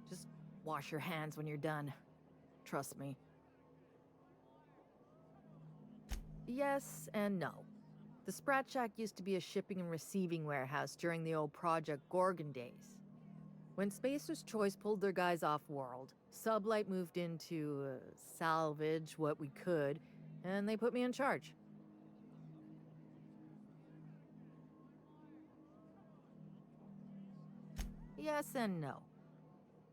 Just wash your hands when you're done. Trust me. Yes and no. The Sprat Shack used to be a shipping and receiving warehouse during the old Project Gorgon days. When Spacer's Choice pulled their guys off-world, Sublight moved in to salvage what we could, and they put me in charge. Yes and no.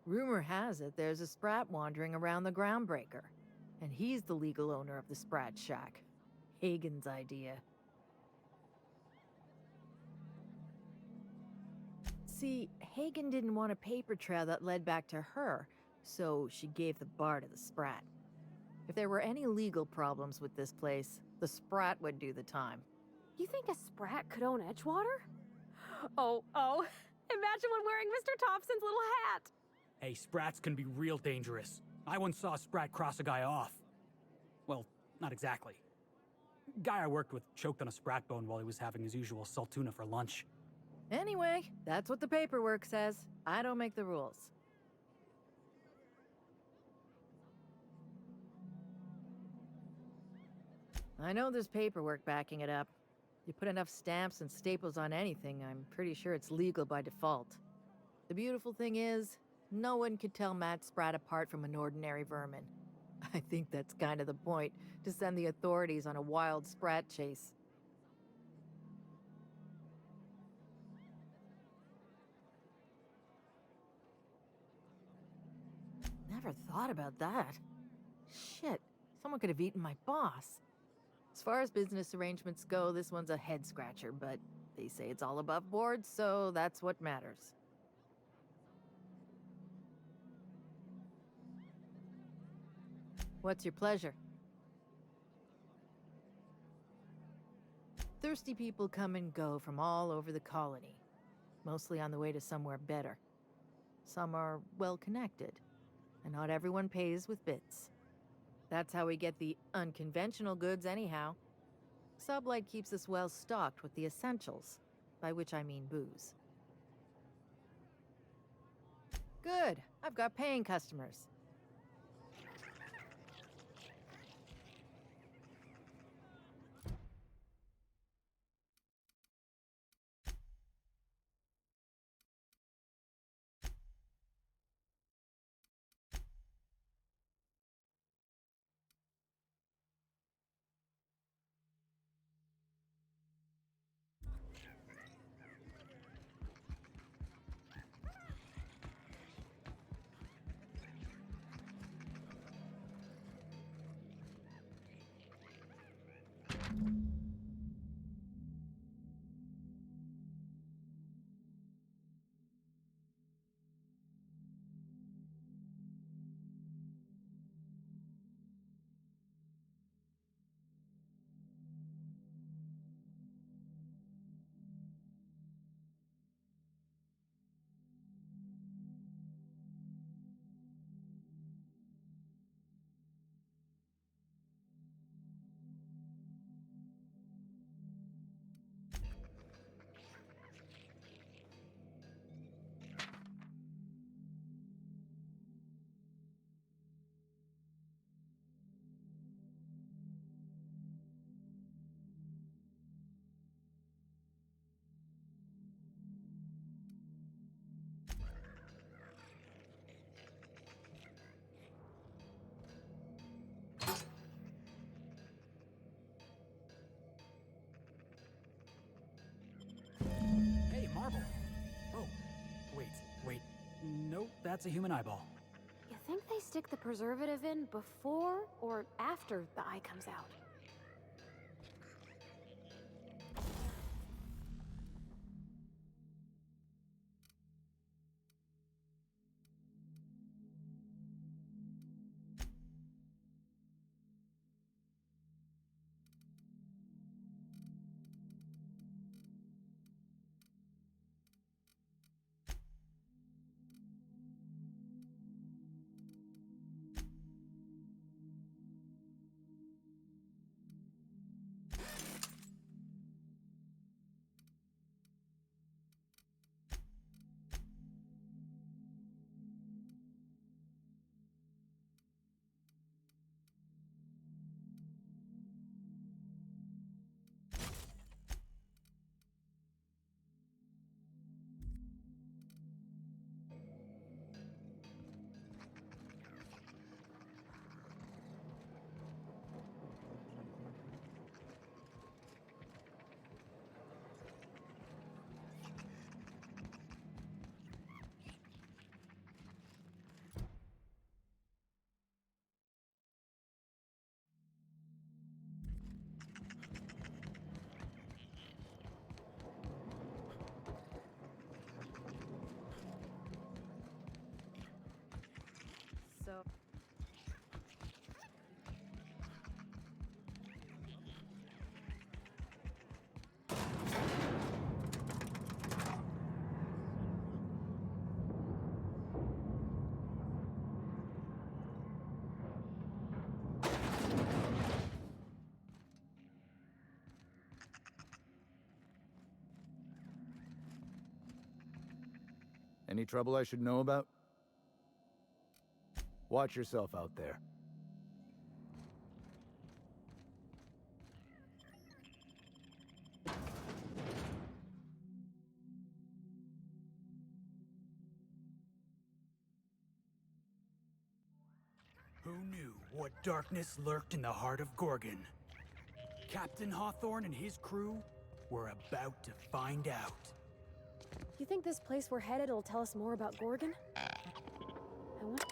Rumor has it there's a Sprat wandering around the Groundbreaker, and he's the legal owner of the Sprat Shack. Hagen's idea. See, Hagen didn't want a paper trail that led back to her, so she gave the bar to the Sprat. If there were any legal problems with this place, the Sprat would do the time.
You think a Sprat could own Edgewater? Oh. Imagine one wearing Mr. Thompson's little hat.
Hey, Sprats can be real dangerous. I once saw a Sprat cross a guy off. Well, not exactly. Guy I worked with choked on a Sprat bone while he was having his usual salt tuna for lunch.
Anyway, that's what the paperwork says. I don't make the rules. I know there's paperwork backing it up. You put enough stamps and staples on anything, I'm pretty sure it's legal by default. The beautiful thing is, no one could tell Matt Sprat apart from an ordinary vermin. I think that's kind of the point, to send the authorities on a wild Sprat chase. Never thought about that. Shit, someone could have eaten my boss. As far as business arrangements go, this one's a head-scratcher, but they say it's all above board, so that's what matters. What's your pleasure? Thirsty people come and go from all over the colony, mostly on the way to somewhere better. Some are well-connected, and not everyone pays with bits. That's how we get the unconventional goods anyhow. Sublight keeps us well-stocked with the essentials, by which I mean booze. Good, I've got paying customers.
Hey, Marble. Oh, wait. Nope, that's a human eyeball.
You think they stick the preservative in before or after the eye comes out?
So...
Any trouble I should know about? Watch yourself out there.
Who knew what darkness lurked in the heart of Gorgon? Captain Hawthorne and his crew were about to find out.
You think this place we're headed will tell us more about Gorgon? I wonder...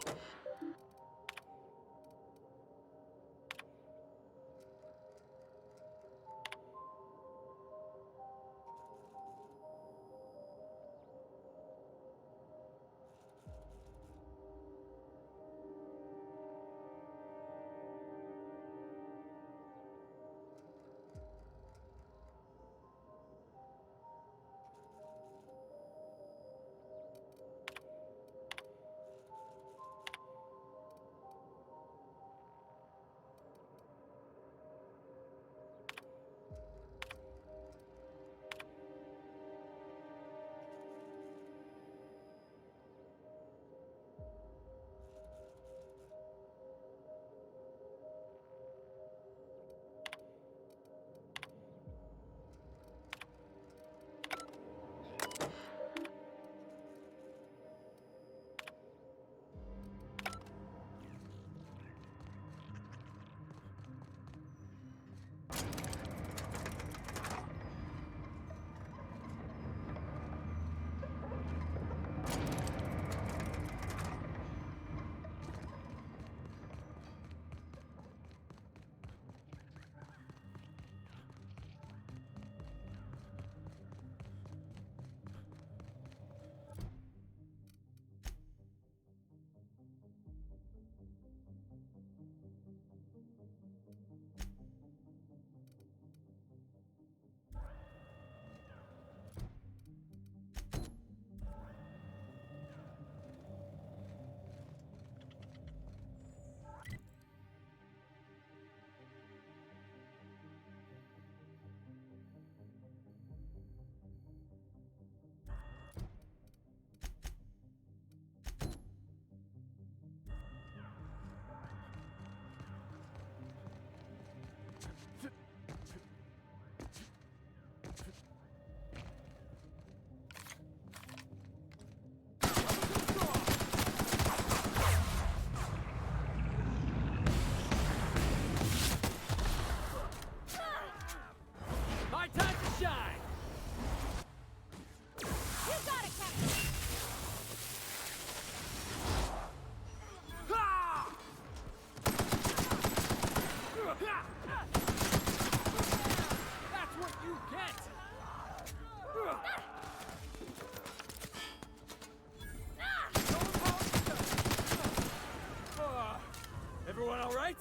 right?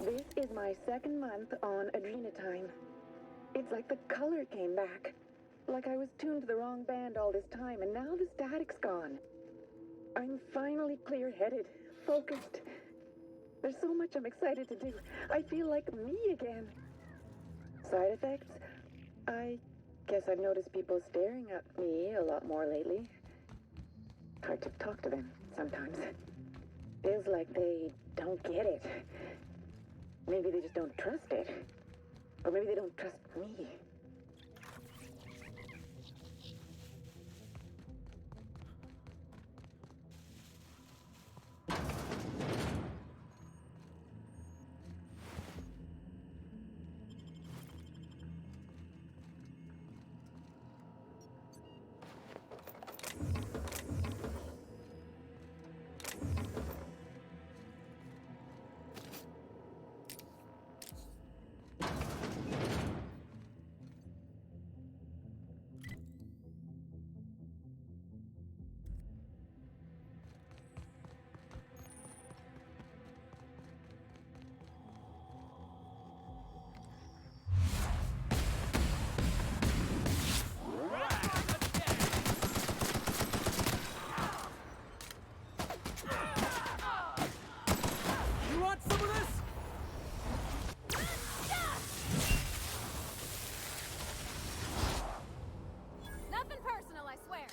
This is my second month on Adrenatime. It's like the color came back. Like I was tuned to the wrong band all this time, and now the static's gone. I'm finally clear-headed, focused. There's so much I'm excited to do. I feel like me again. Side effects? I guess I've noticed people staring at me a lot more lately. Hard to talk to them sometimes. Feels like they don't get it. Maybe they just don't trust it. Or maybe they don't trust me.
Nothing personal, I swear.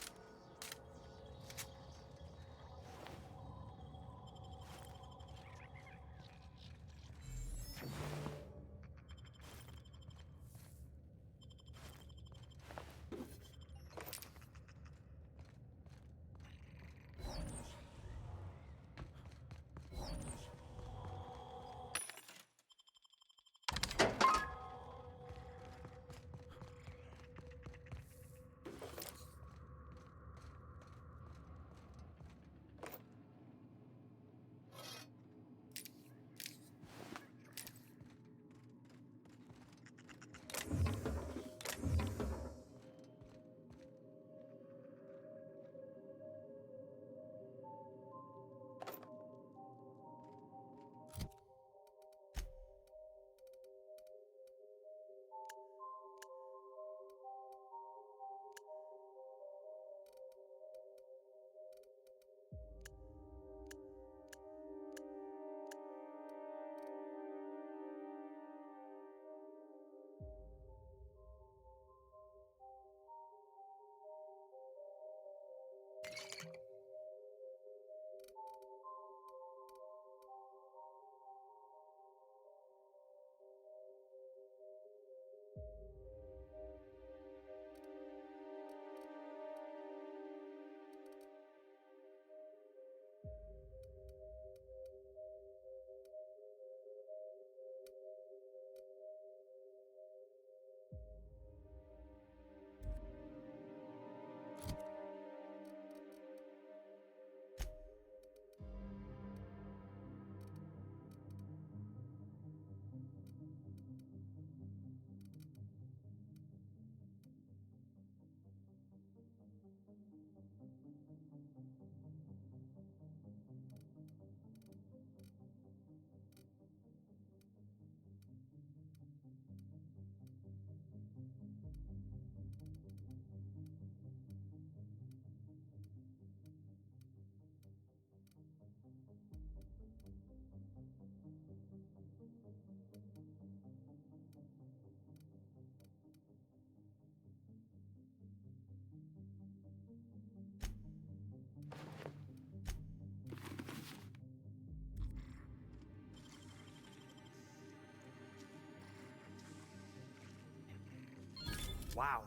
Wow.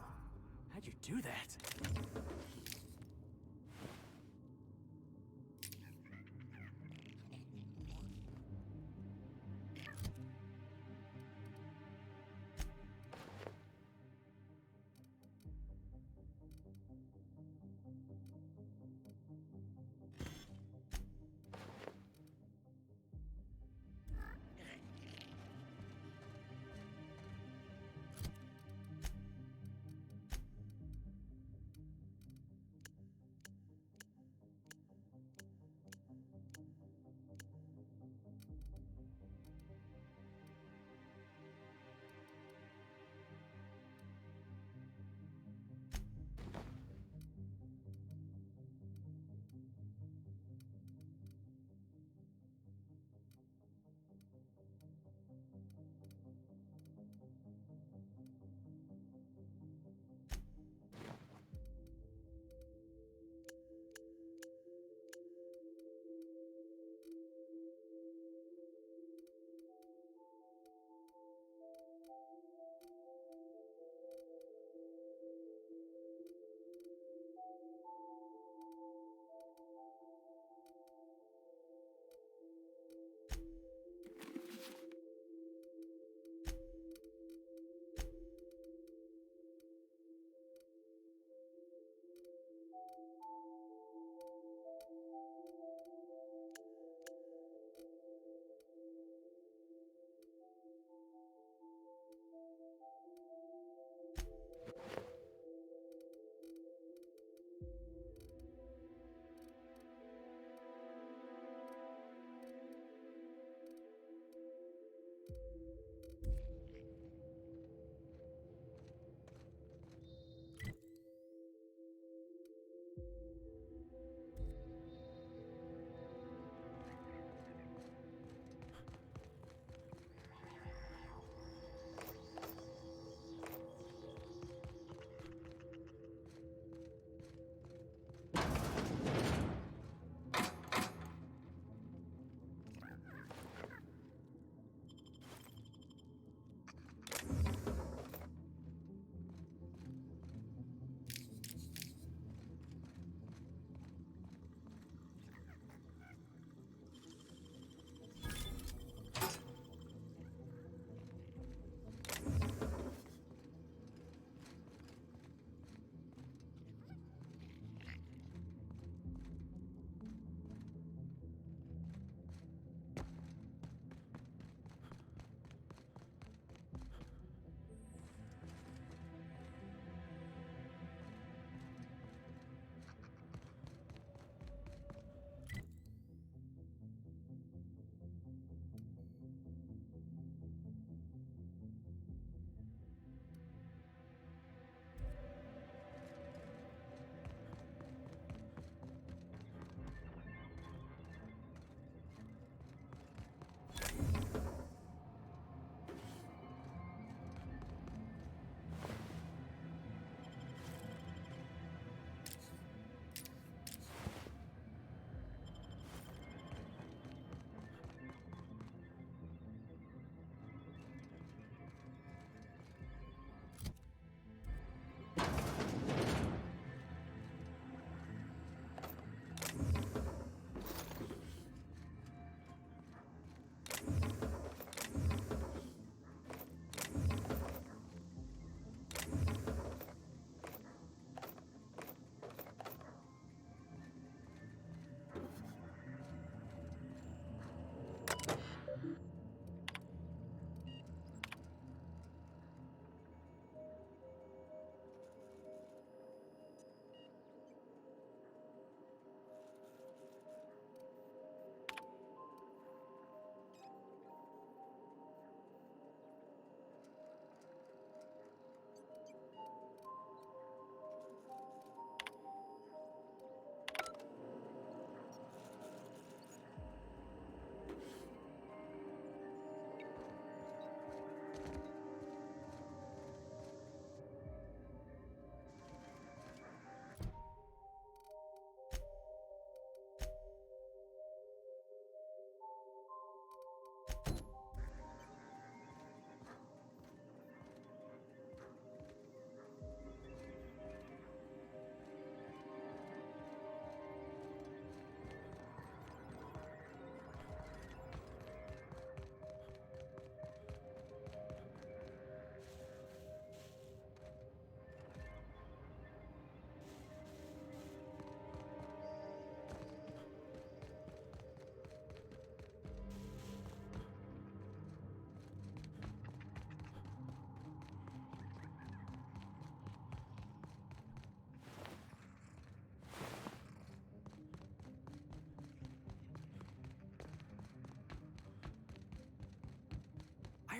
How'd you do that?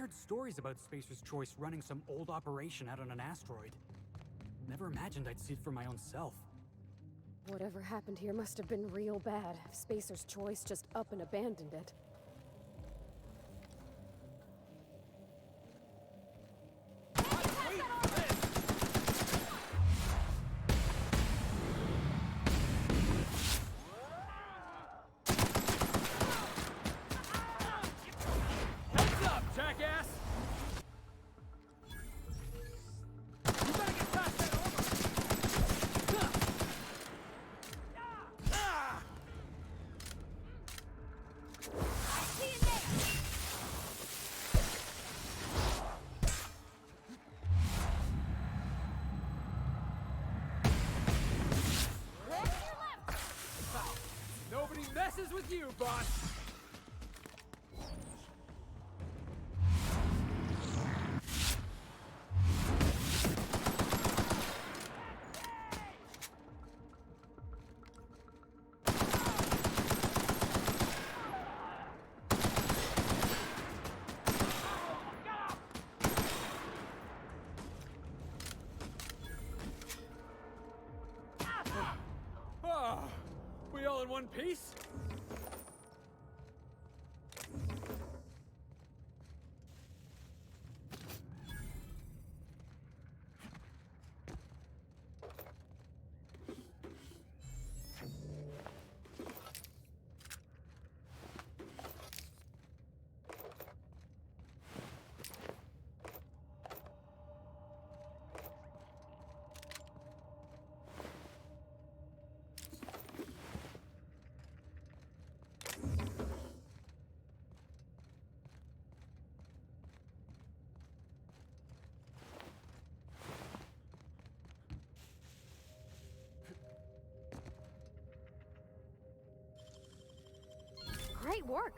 heard stories about Spacer's Choice running some old operation out on an asteroid. Never imagined I'd see it for my own self.
Whatever happened here must have been real bad. If Spacer's Choice just up and abandoned it.
Heads up, jackass! You better get past that armor! Ah!
I see it there!
Nobody messes with you, boss! Oh, we all in one piece?
Great work!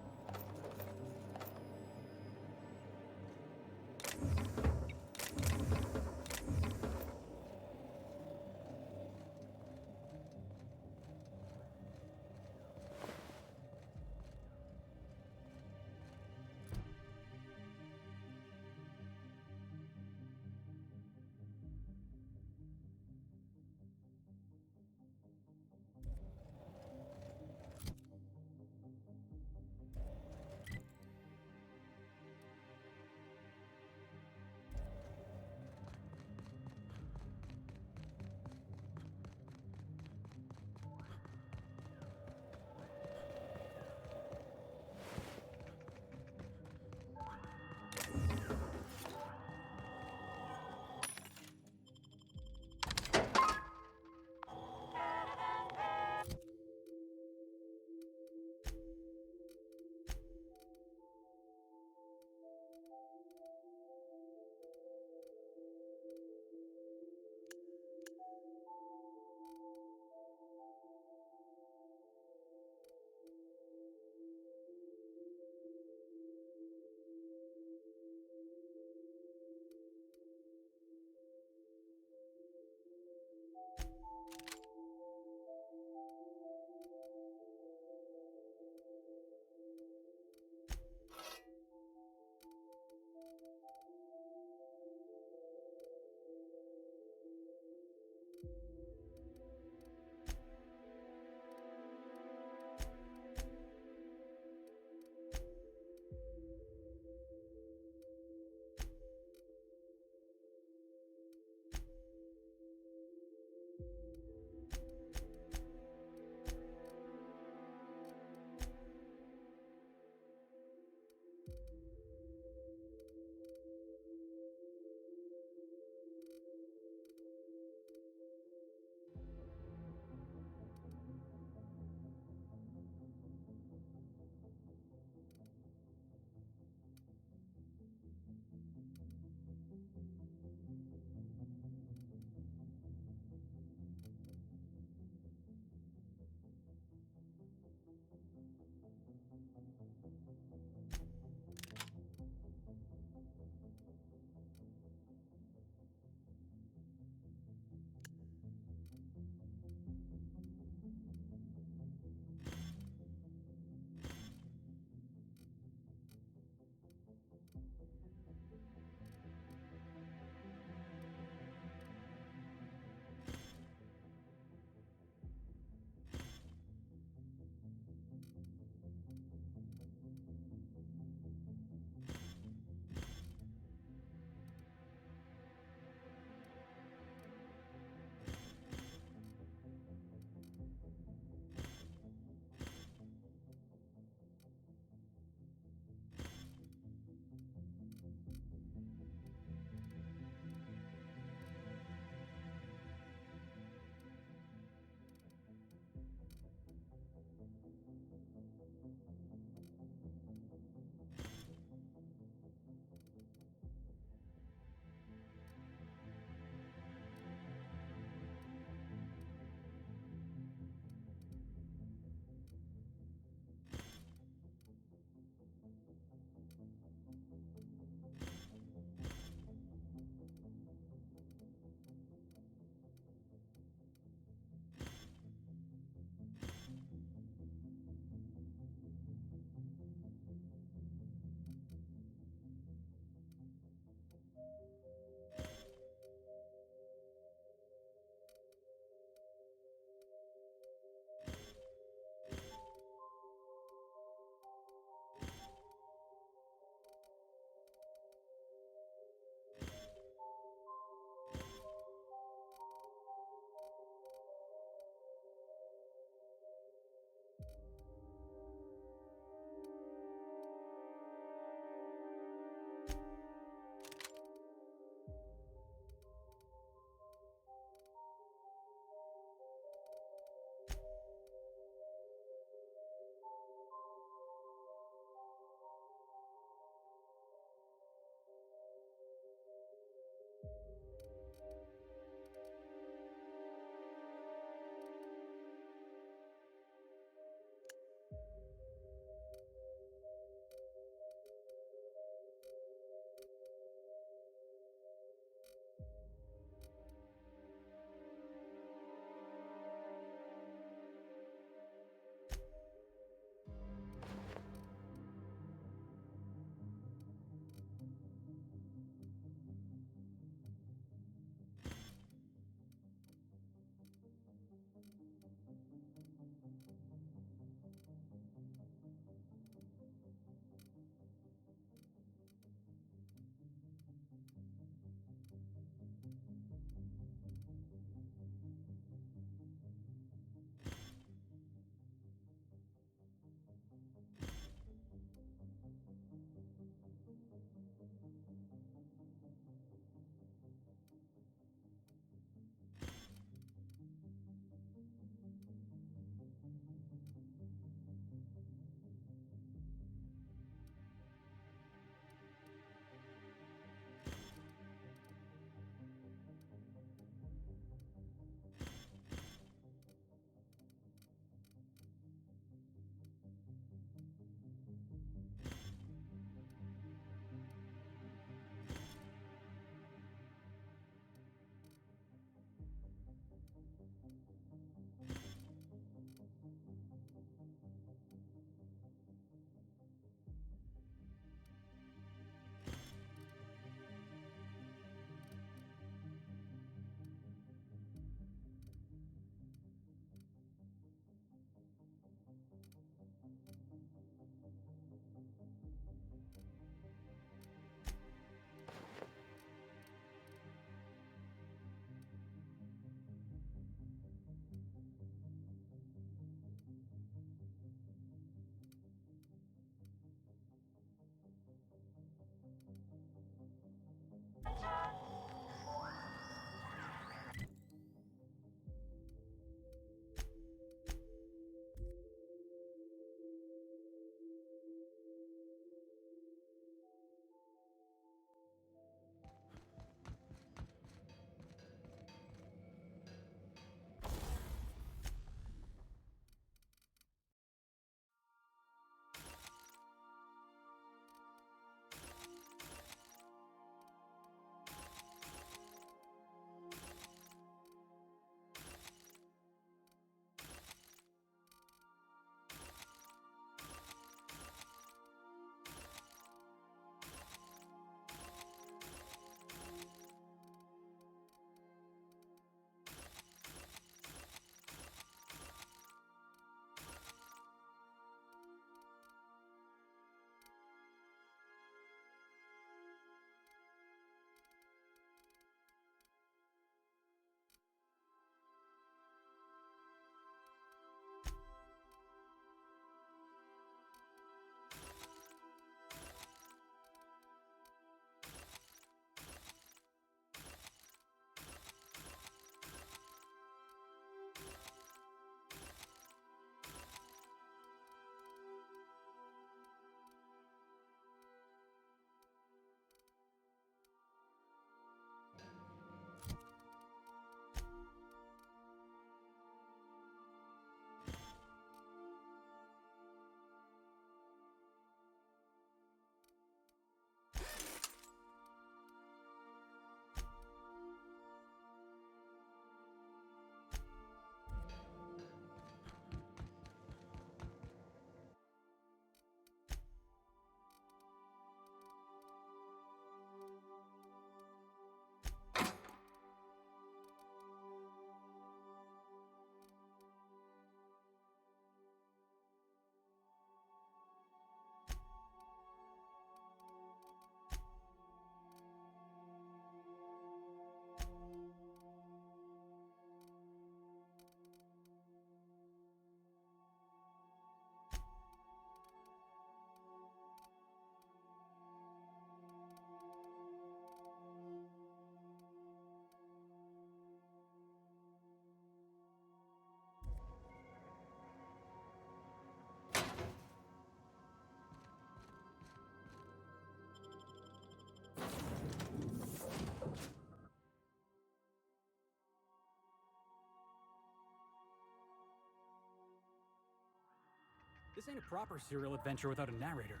This ain't a proper serial adventure without a narrator.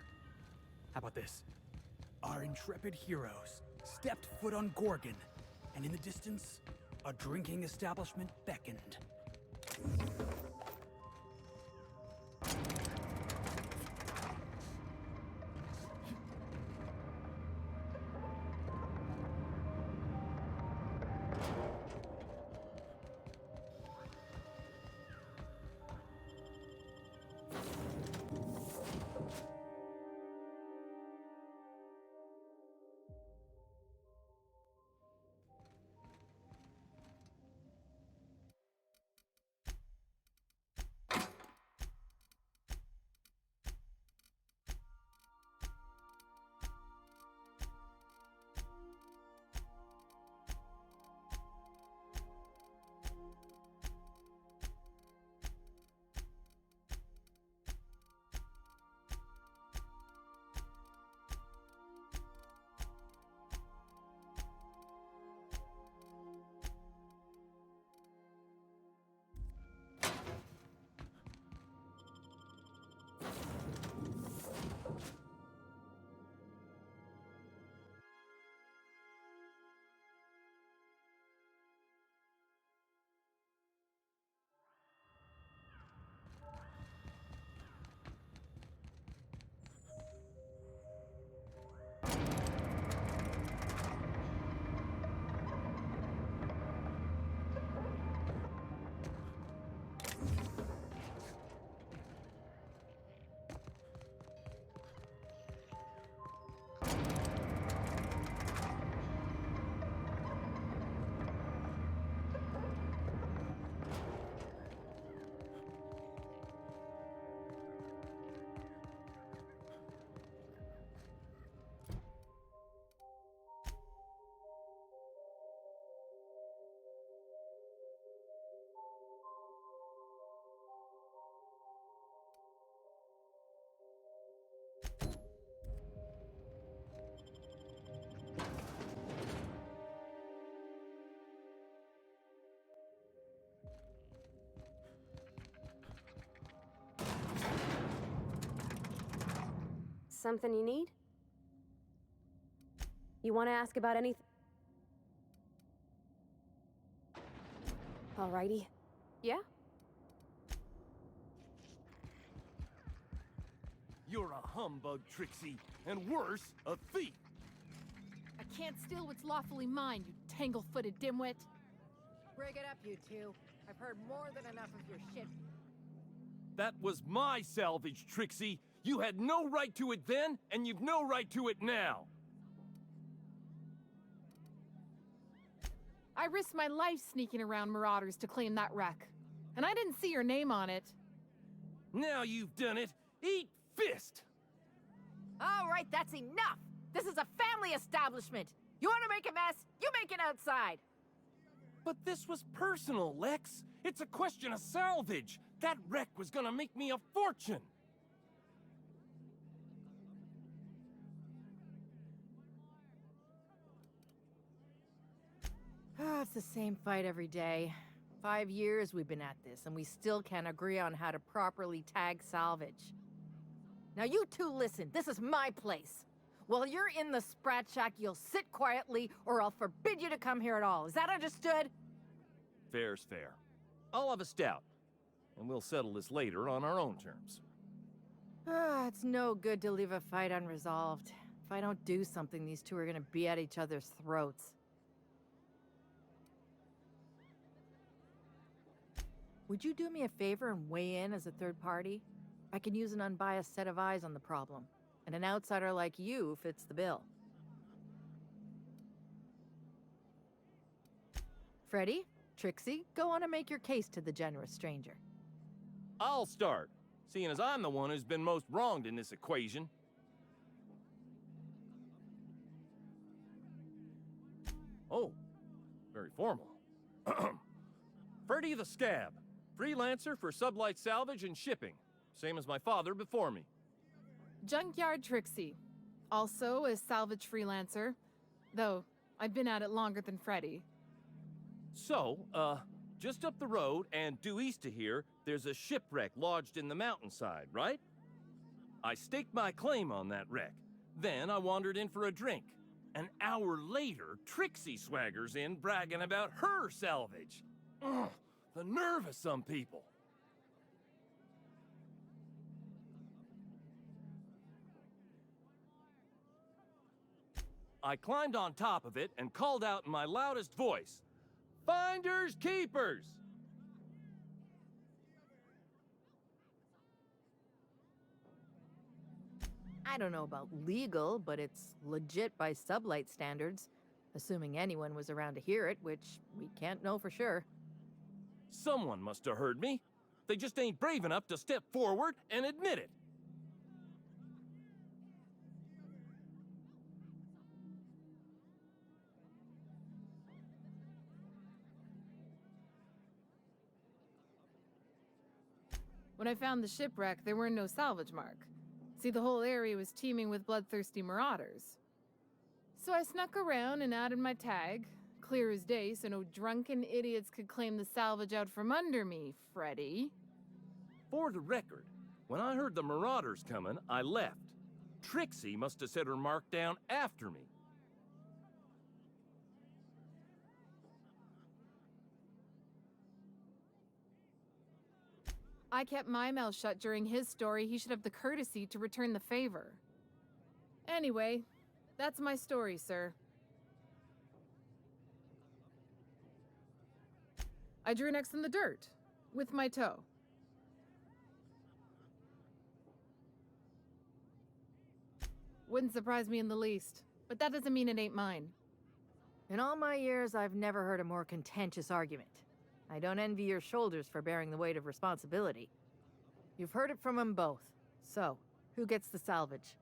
How about this? Our intrepid heroes stepped foot on Gorgon, and in the distance, a drinking establishment beckoned.
Something you need? You want to ask about anything? Alrighty. Yeah?
You're a humbug, Trixie, and worse, a thief.
I can't steal what's lawfully mine, you tangle-footed dimwit.
Break it up, you two. I've heard more than enough of your shit.
That was my salvage, Trixie. You had no right to it then, and you've no right to it now.
I risked my life sneaking around Marauders to claim that wreck. And I didn't see your name on it.
Now you've done it. Eat fist!
All right, that's enough! This is a family establishment! You want to make a mess? You make it outside!
But this was personal, Lex. It's a question of salvage. That wreck was gonna make me a fortune.
It's the same fight every day. 5 years we've been at this, and we still can't agree on how to properly tag salvage. Now you two listen, this is my place. While you're in the Sprat Shack, you'll sit quietly, or I'll forbid you to come here at all. Is that understood?
Fair's fair. I'll have a stout, and we'll settle this later on our own terms.
It's no good to leave a fight unresolved. If I don't do something, these two are gonna be at each other's throats. Would you do me a favor and weigh in as a third party? I can use an unbiased set of eyes on the problem, and an outsider like you fits the bill. Freddy, Trixie, go on and make your case to the generous stranger.
I'll start, seeing as I'm the one who's been most wronged in this equation. Oh, very formal. Freddy the Scab, freelancer for Sublight Salvage and Shipping, same as my father before me.
Junkyard Trixie, also a salvage freelancer, though I've been at it longer than Freddy.
So, just up the road and due east of here, there's a shipwreck lodged in the mountainside, right? I staked my claim on that wreck. Then I wandered in for a drink. An hour later, Trixie swaggers in bragging about her salvage. Ugh, the nerve of some people. I climbed on top of it and called out in my loudest voice, "Finders keepers!"
I don't know about legal, but it's legit by sublight standards. Assuming anyone was around to hear it, which we can't know for sure.
Someone must have heard me. They just ain't brave enough to step forward and admit it.
When I found the shipwreck, there were no salvage mark. See, the whole area was teeming with bloodthirsty marauders. So I snuck around and added my tag, clear as day so no drunken idiots could claim the salvage out from under me, Freddy.
For the record, when I heard the marauders coming, I left. Trixie must have set her mark down after me.
I kept my mouth shut during his story. He should have the courtesy to return the favor. Anyway, that's my story, sir. I drew an X in the dirt, with my toe. Wouldn't surprise me in the least, but that doesn't mean it ain't mine.
In all my years, I've never heard a more contentious argument. I don't envy your shoulders for bearing the weight of responsibility. You've heard it from them both. So, who gets the salvage?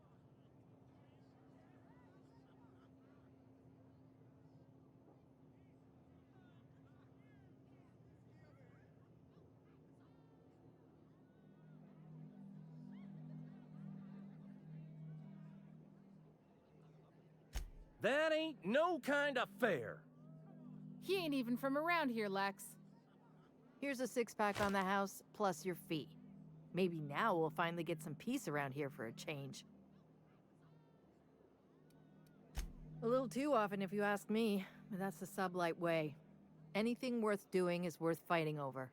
That ain't no kind of fair.
He ain't even from around here, Lex.
Here's a six-pack on the house, plus your fee. Maybe now we'll finally get some peace around here for a change. A little too often, if you ask me, but that's the sublight way. Anything worth doing is worth fighting over.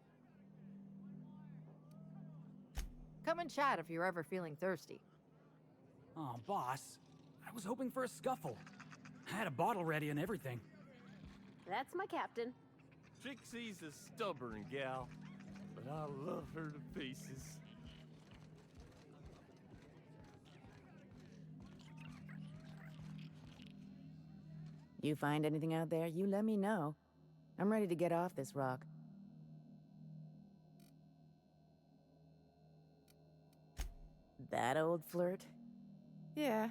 Come and chat if you're ever feeling thirsty.
Oh, boss. I was hoping for a scuffle. I had a bottle ready and everything.
That's my captain.
Trixie's a stubborn gal, but I love her to pieces.
You find anything out there, you let me know. I'm ready to get off this rock. That old flirt? Yeah,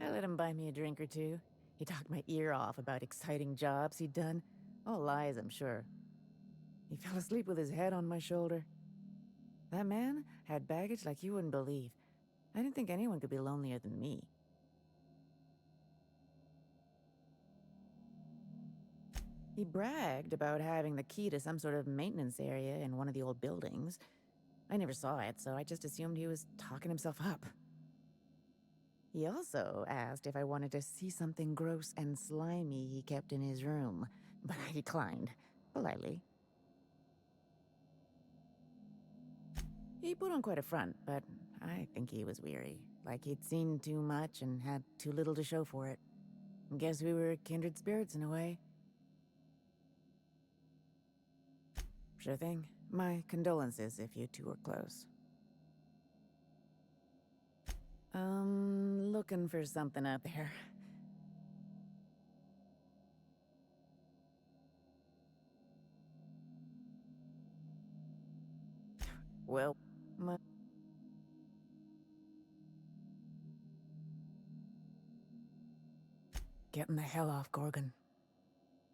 I let him buy me a drink or two. He talked my ear off about exciting jobs he'd done. All lies, I'm sure. He fell asleep with his head on my shoulder. That man had baggage like you wouldn't believe. I didn't think anyone could be lonelier than me. He bragged about having the key to some sort of maintenance area in one of the old buildings. I never saw it, so I just assumed he was talking himself up. He also asked if I wanted to see something gross and slimy he kept in his room, but I declined, politely. He put on quite a front, but I think he was weary, like he'd seen too much and had too little to show for it. Guess we were kindred spirits in a way. Sure thing. My condolences if you two were close. Looking for something out there. Well, getting the hell off Gorgon.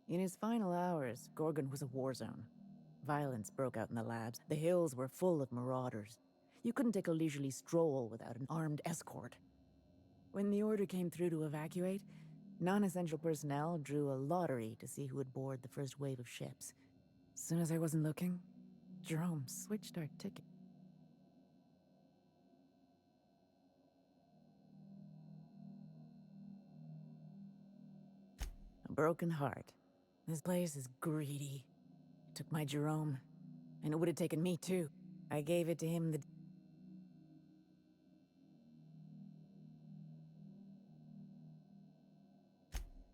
In his final hours, Gorgon was a war zone. Violence broke out in the labs. The hills were full of marauders. You couldn't take a leisurely stroll without an armed escort. When the order came through to evacuate, non-essential personnel drew a lottery to see who would board the first wave of ships. As soon as I wasn't looking, Jerome switched our ticket. broken heart. This place is greedy. Took my Jerome, and it would have taken me too. I gave it to him the...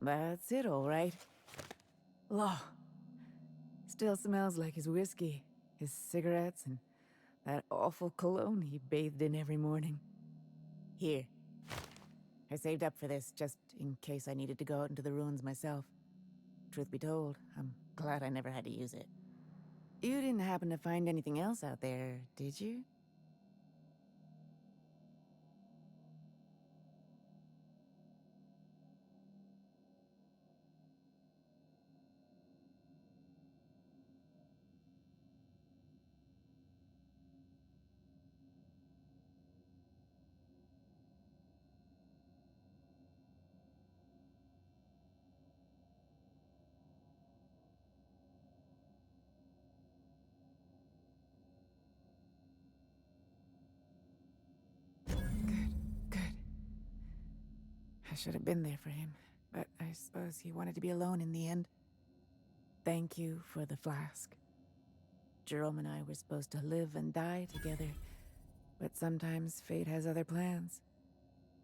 That's it, all right. Law. Still smells like his whiskey, his cigarettes, and that awful cologne he bathed in every morning. Here. I saved up for this just in case I needed to go out into the ruins myself. Truth be told, I'm glad I never had to use it. You didn't happen to find anything else out there, did you? I should have been there for him, but I suppose he wanted to be alone in the end. Thank you for the flask. Jerome and I were supposed to live and die together, but sometimes fate has other plans.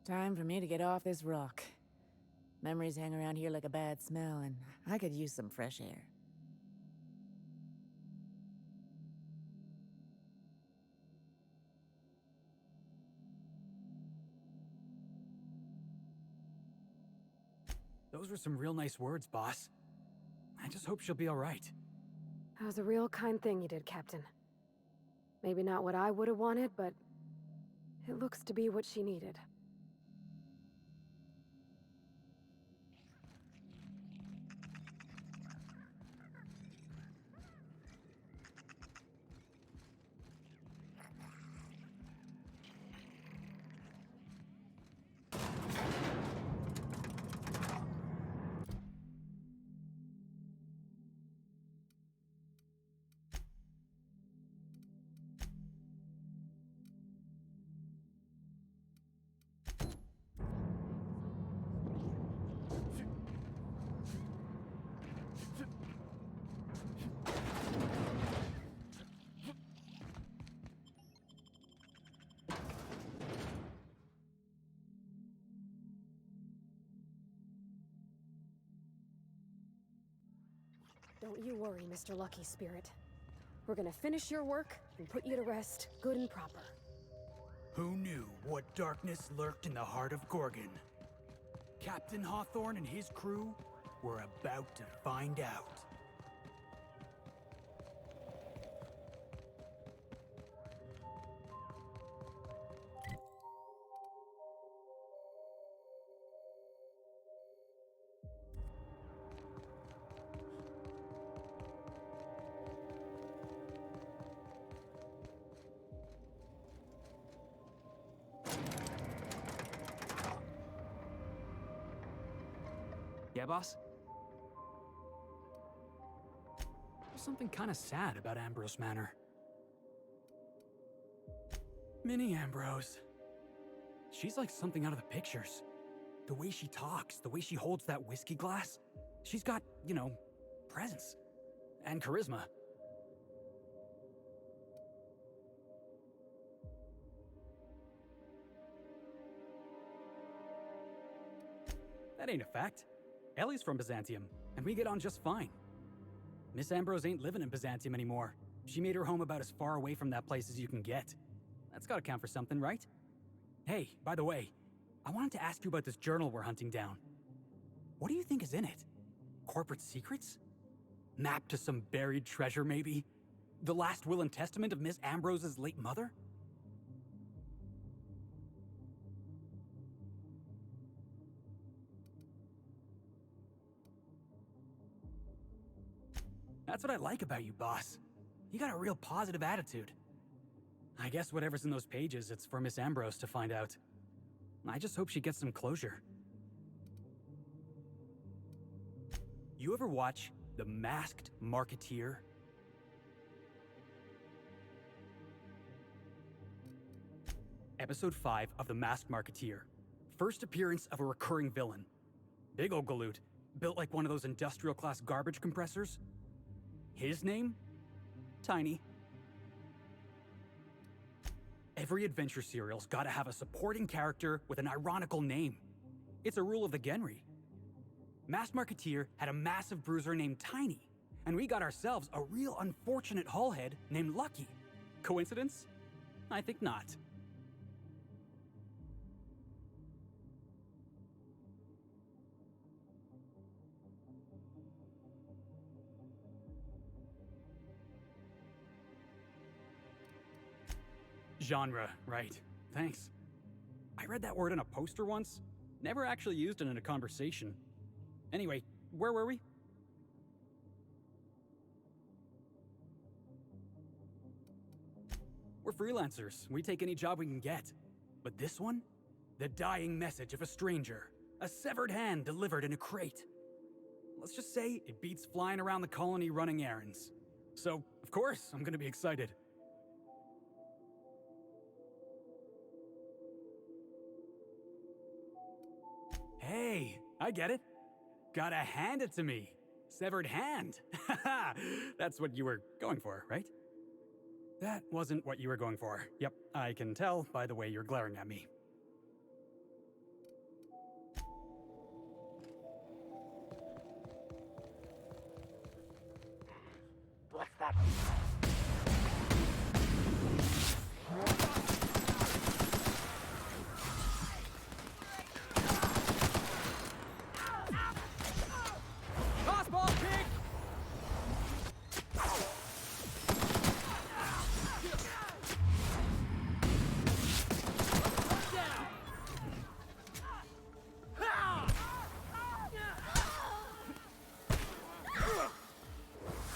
Time for me to get off this rock. Memories hang around here like a bad smell, and I could use some fresh air.
Those were some real nice words, boss. I just hope she'll be all right.
That was a real kind thing you did, Captain. Maybe not what I would have wanted, but it looks to be what she needed. Don't you worry, Mr. Lucky Spirit. We're gonna finish your work and put you to rest, good and proper.
Who knew what darkness lurked in the heart of Gorgon? Captain Hawthorne and his crew were about to find out. Yeah, boss? There's something kind of sad about Ambrose Manor. Minnie Ambrose. She's like something out of the pictures. The way she talks, the way she holds that whiskey glass. She's got, you know, presence. And charisma. That ain't a fact. Ellie's from Byzantium, and we get on just fine. Miss Ambrose ain't living in Byzantium anymore. She made her home about as far away from that place as you can get. That's gotta count for something, right? Hey, by the way, I wanted to ask you about this journal we're hunting down. What do you think is in it? Corporate secrets? Map to some buried treasure, maybe? The last will and testament of Miss Ambrose's late mother? That's what I like about you, boss. You got a real positive attitude. I guess whatever's in those pages, it's for Miss Ambrose to find out. I just hope she gets some closure. You ever watch The Masked Marketeer? Episode 5 of The Masked Marketeer. First appearance of a recurring villain. Big ol' galoot. built like one of those industrial-class garbage compressors. His name? Tiny. Every adventure serial's gotta have a supporting character with an ironical name. It's a rule of the Genry. Mass Marketeer had a massive bruiser named Tiny, and we got ourselves a real unfortunate hullhead named Lucky. Coincidence? I think not. Genre, right. Thanks. I read that word on a poster once. Never actually used it in a conversation. Anyway, where were we? We're freelancers. We take any job we can get. But this one? The dying message of a stranger. A severed hand delivered in a crate. Let's just say it beats flying around the colony running errands. So, of course, I'm gonna be excited. Hey, I get it. Gotta hand it to me. Severed hand. That's what you were going for, right? That wasn't what you were going for. Yep, I can tell by the way you're glaring at me.
What's that?
Crossball kick!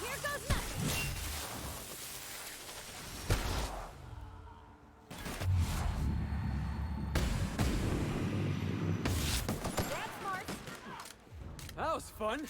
Here goes nothing. That's smart.
That was fun.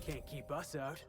Can't keep us out.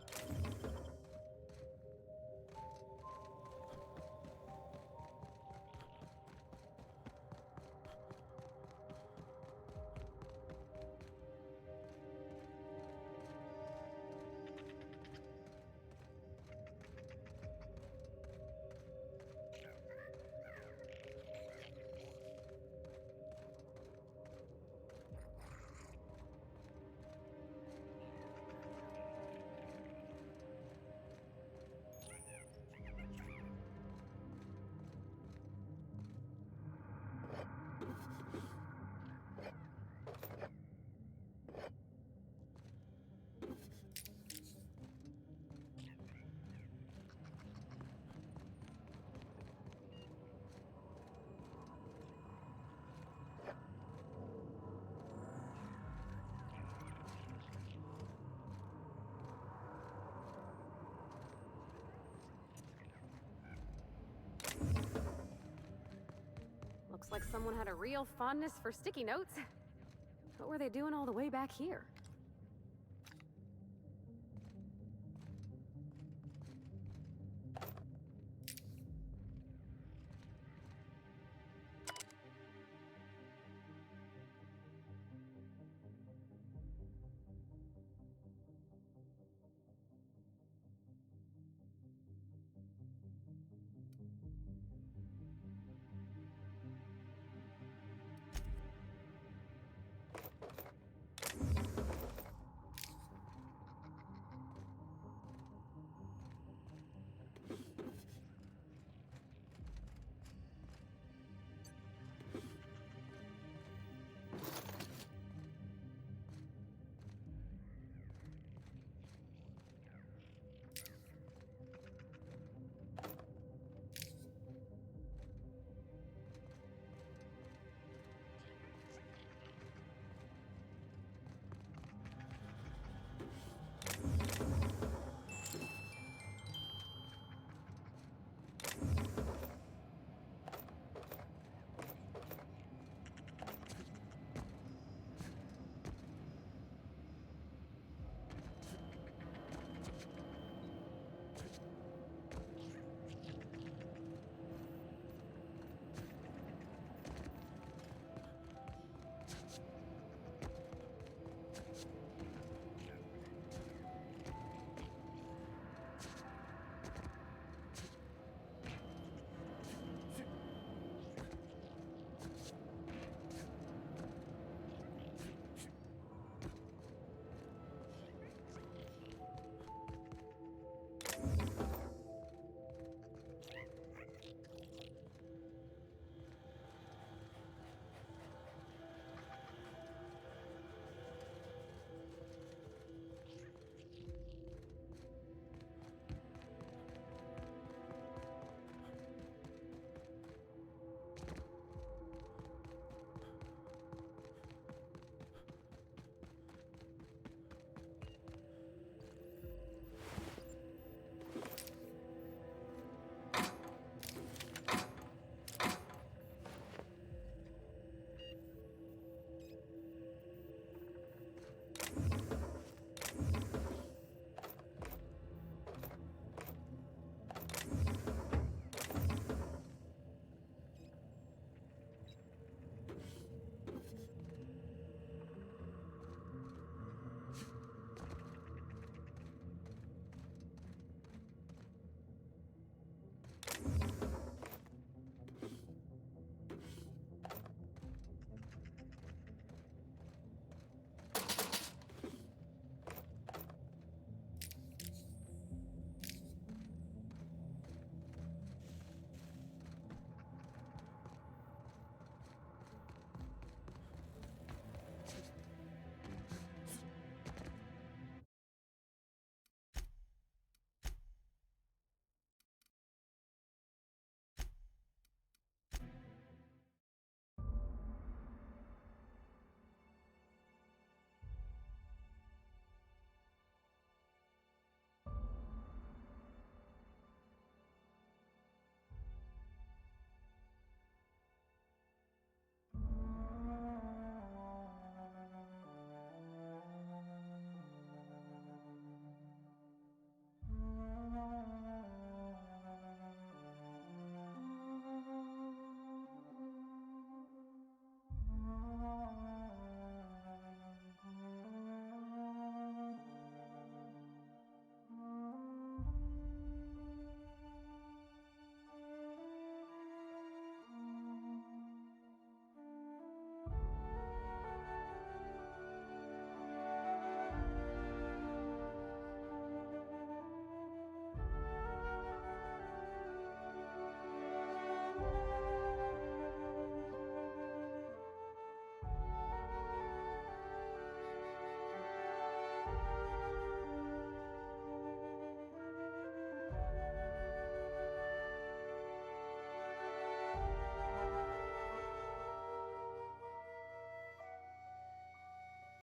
Looks like someone had a real fondness for sticky notes. What were they doing all the way back here?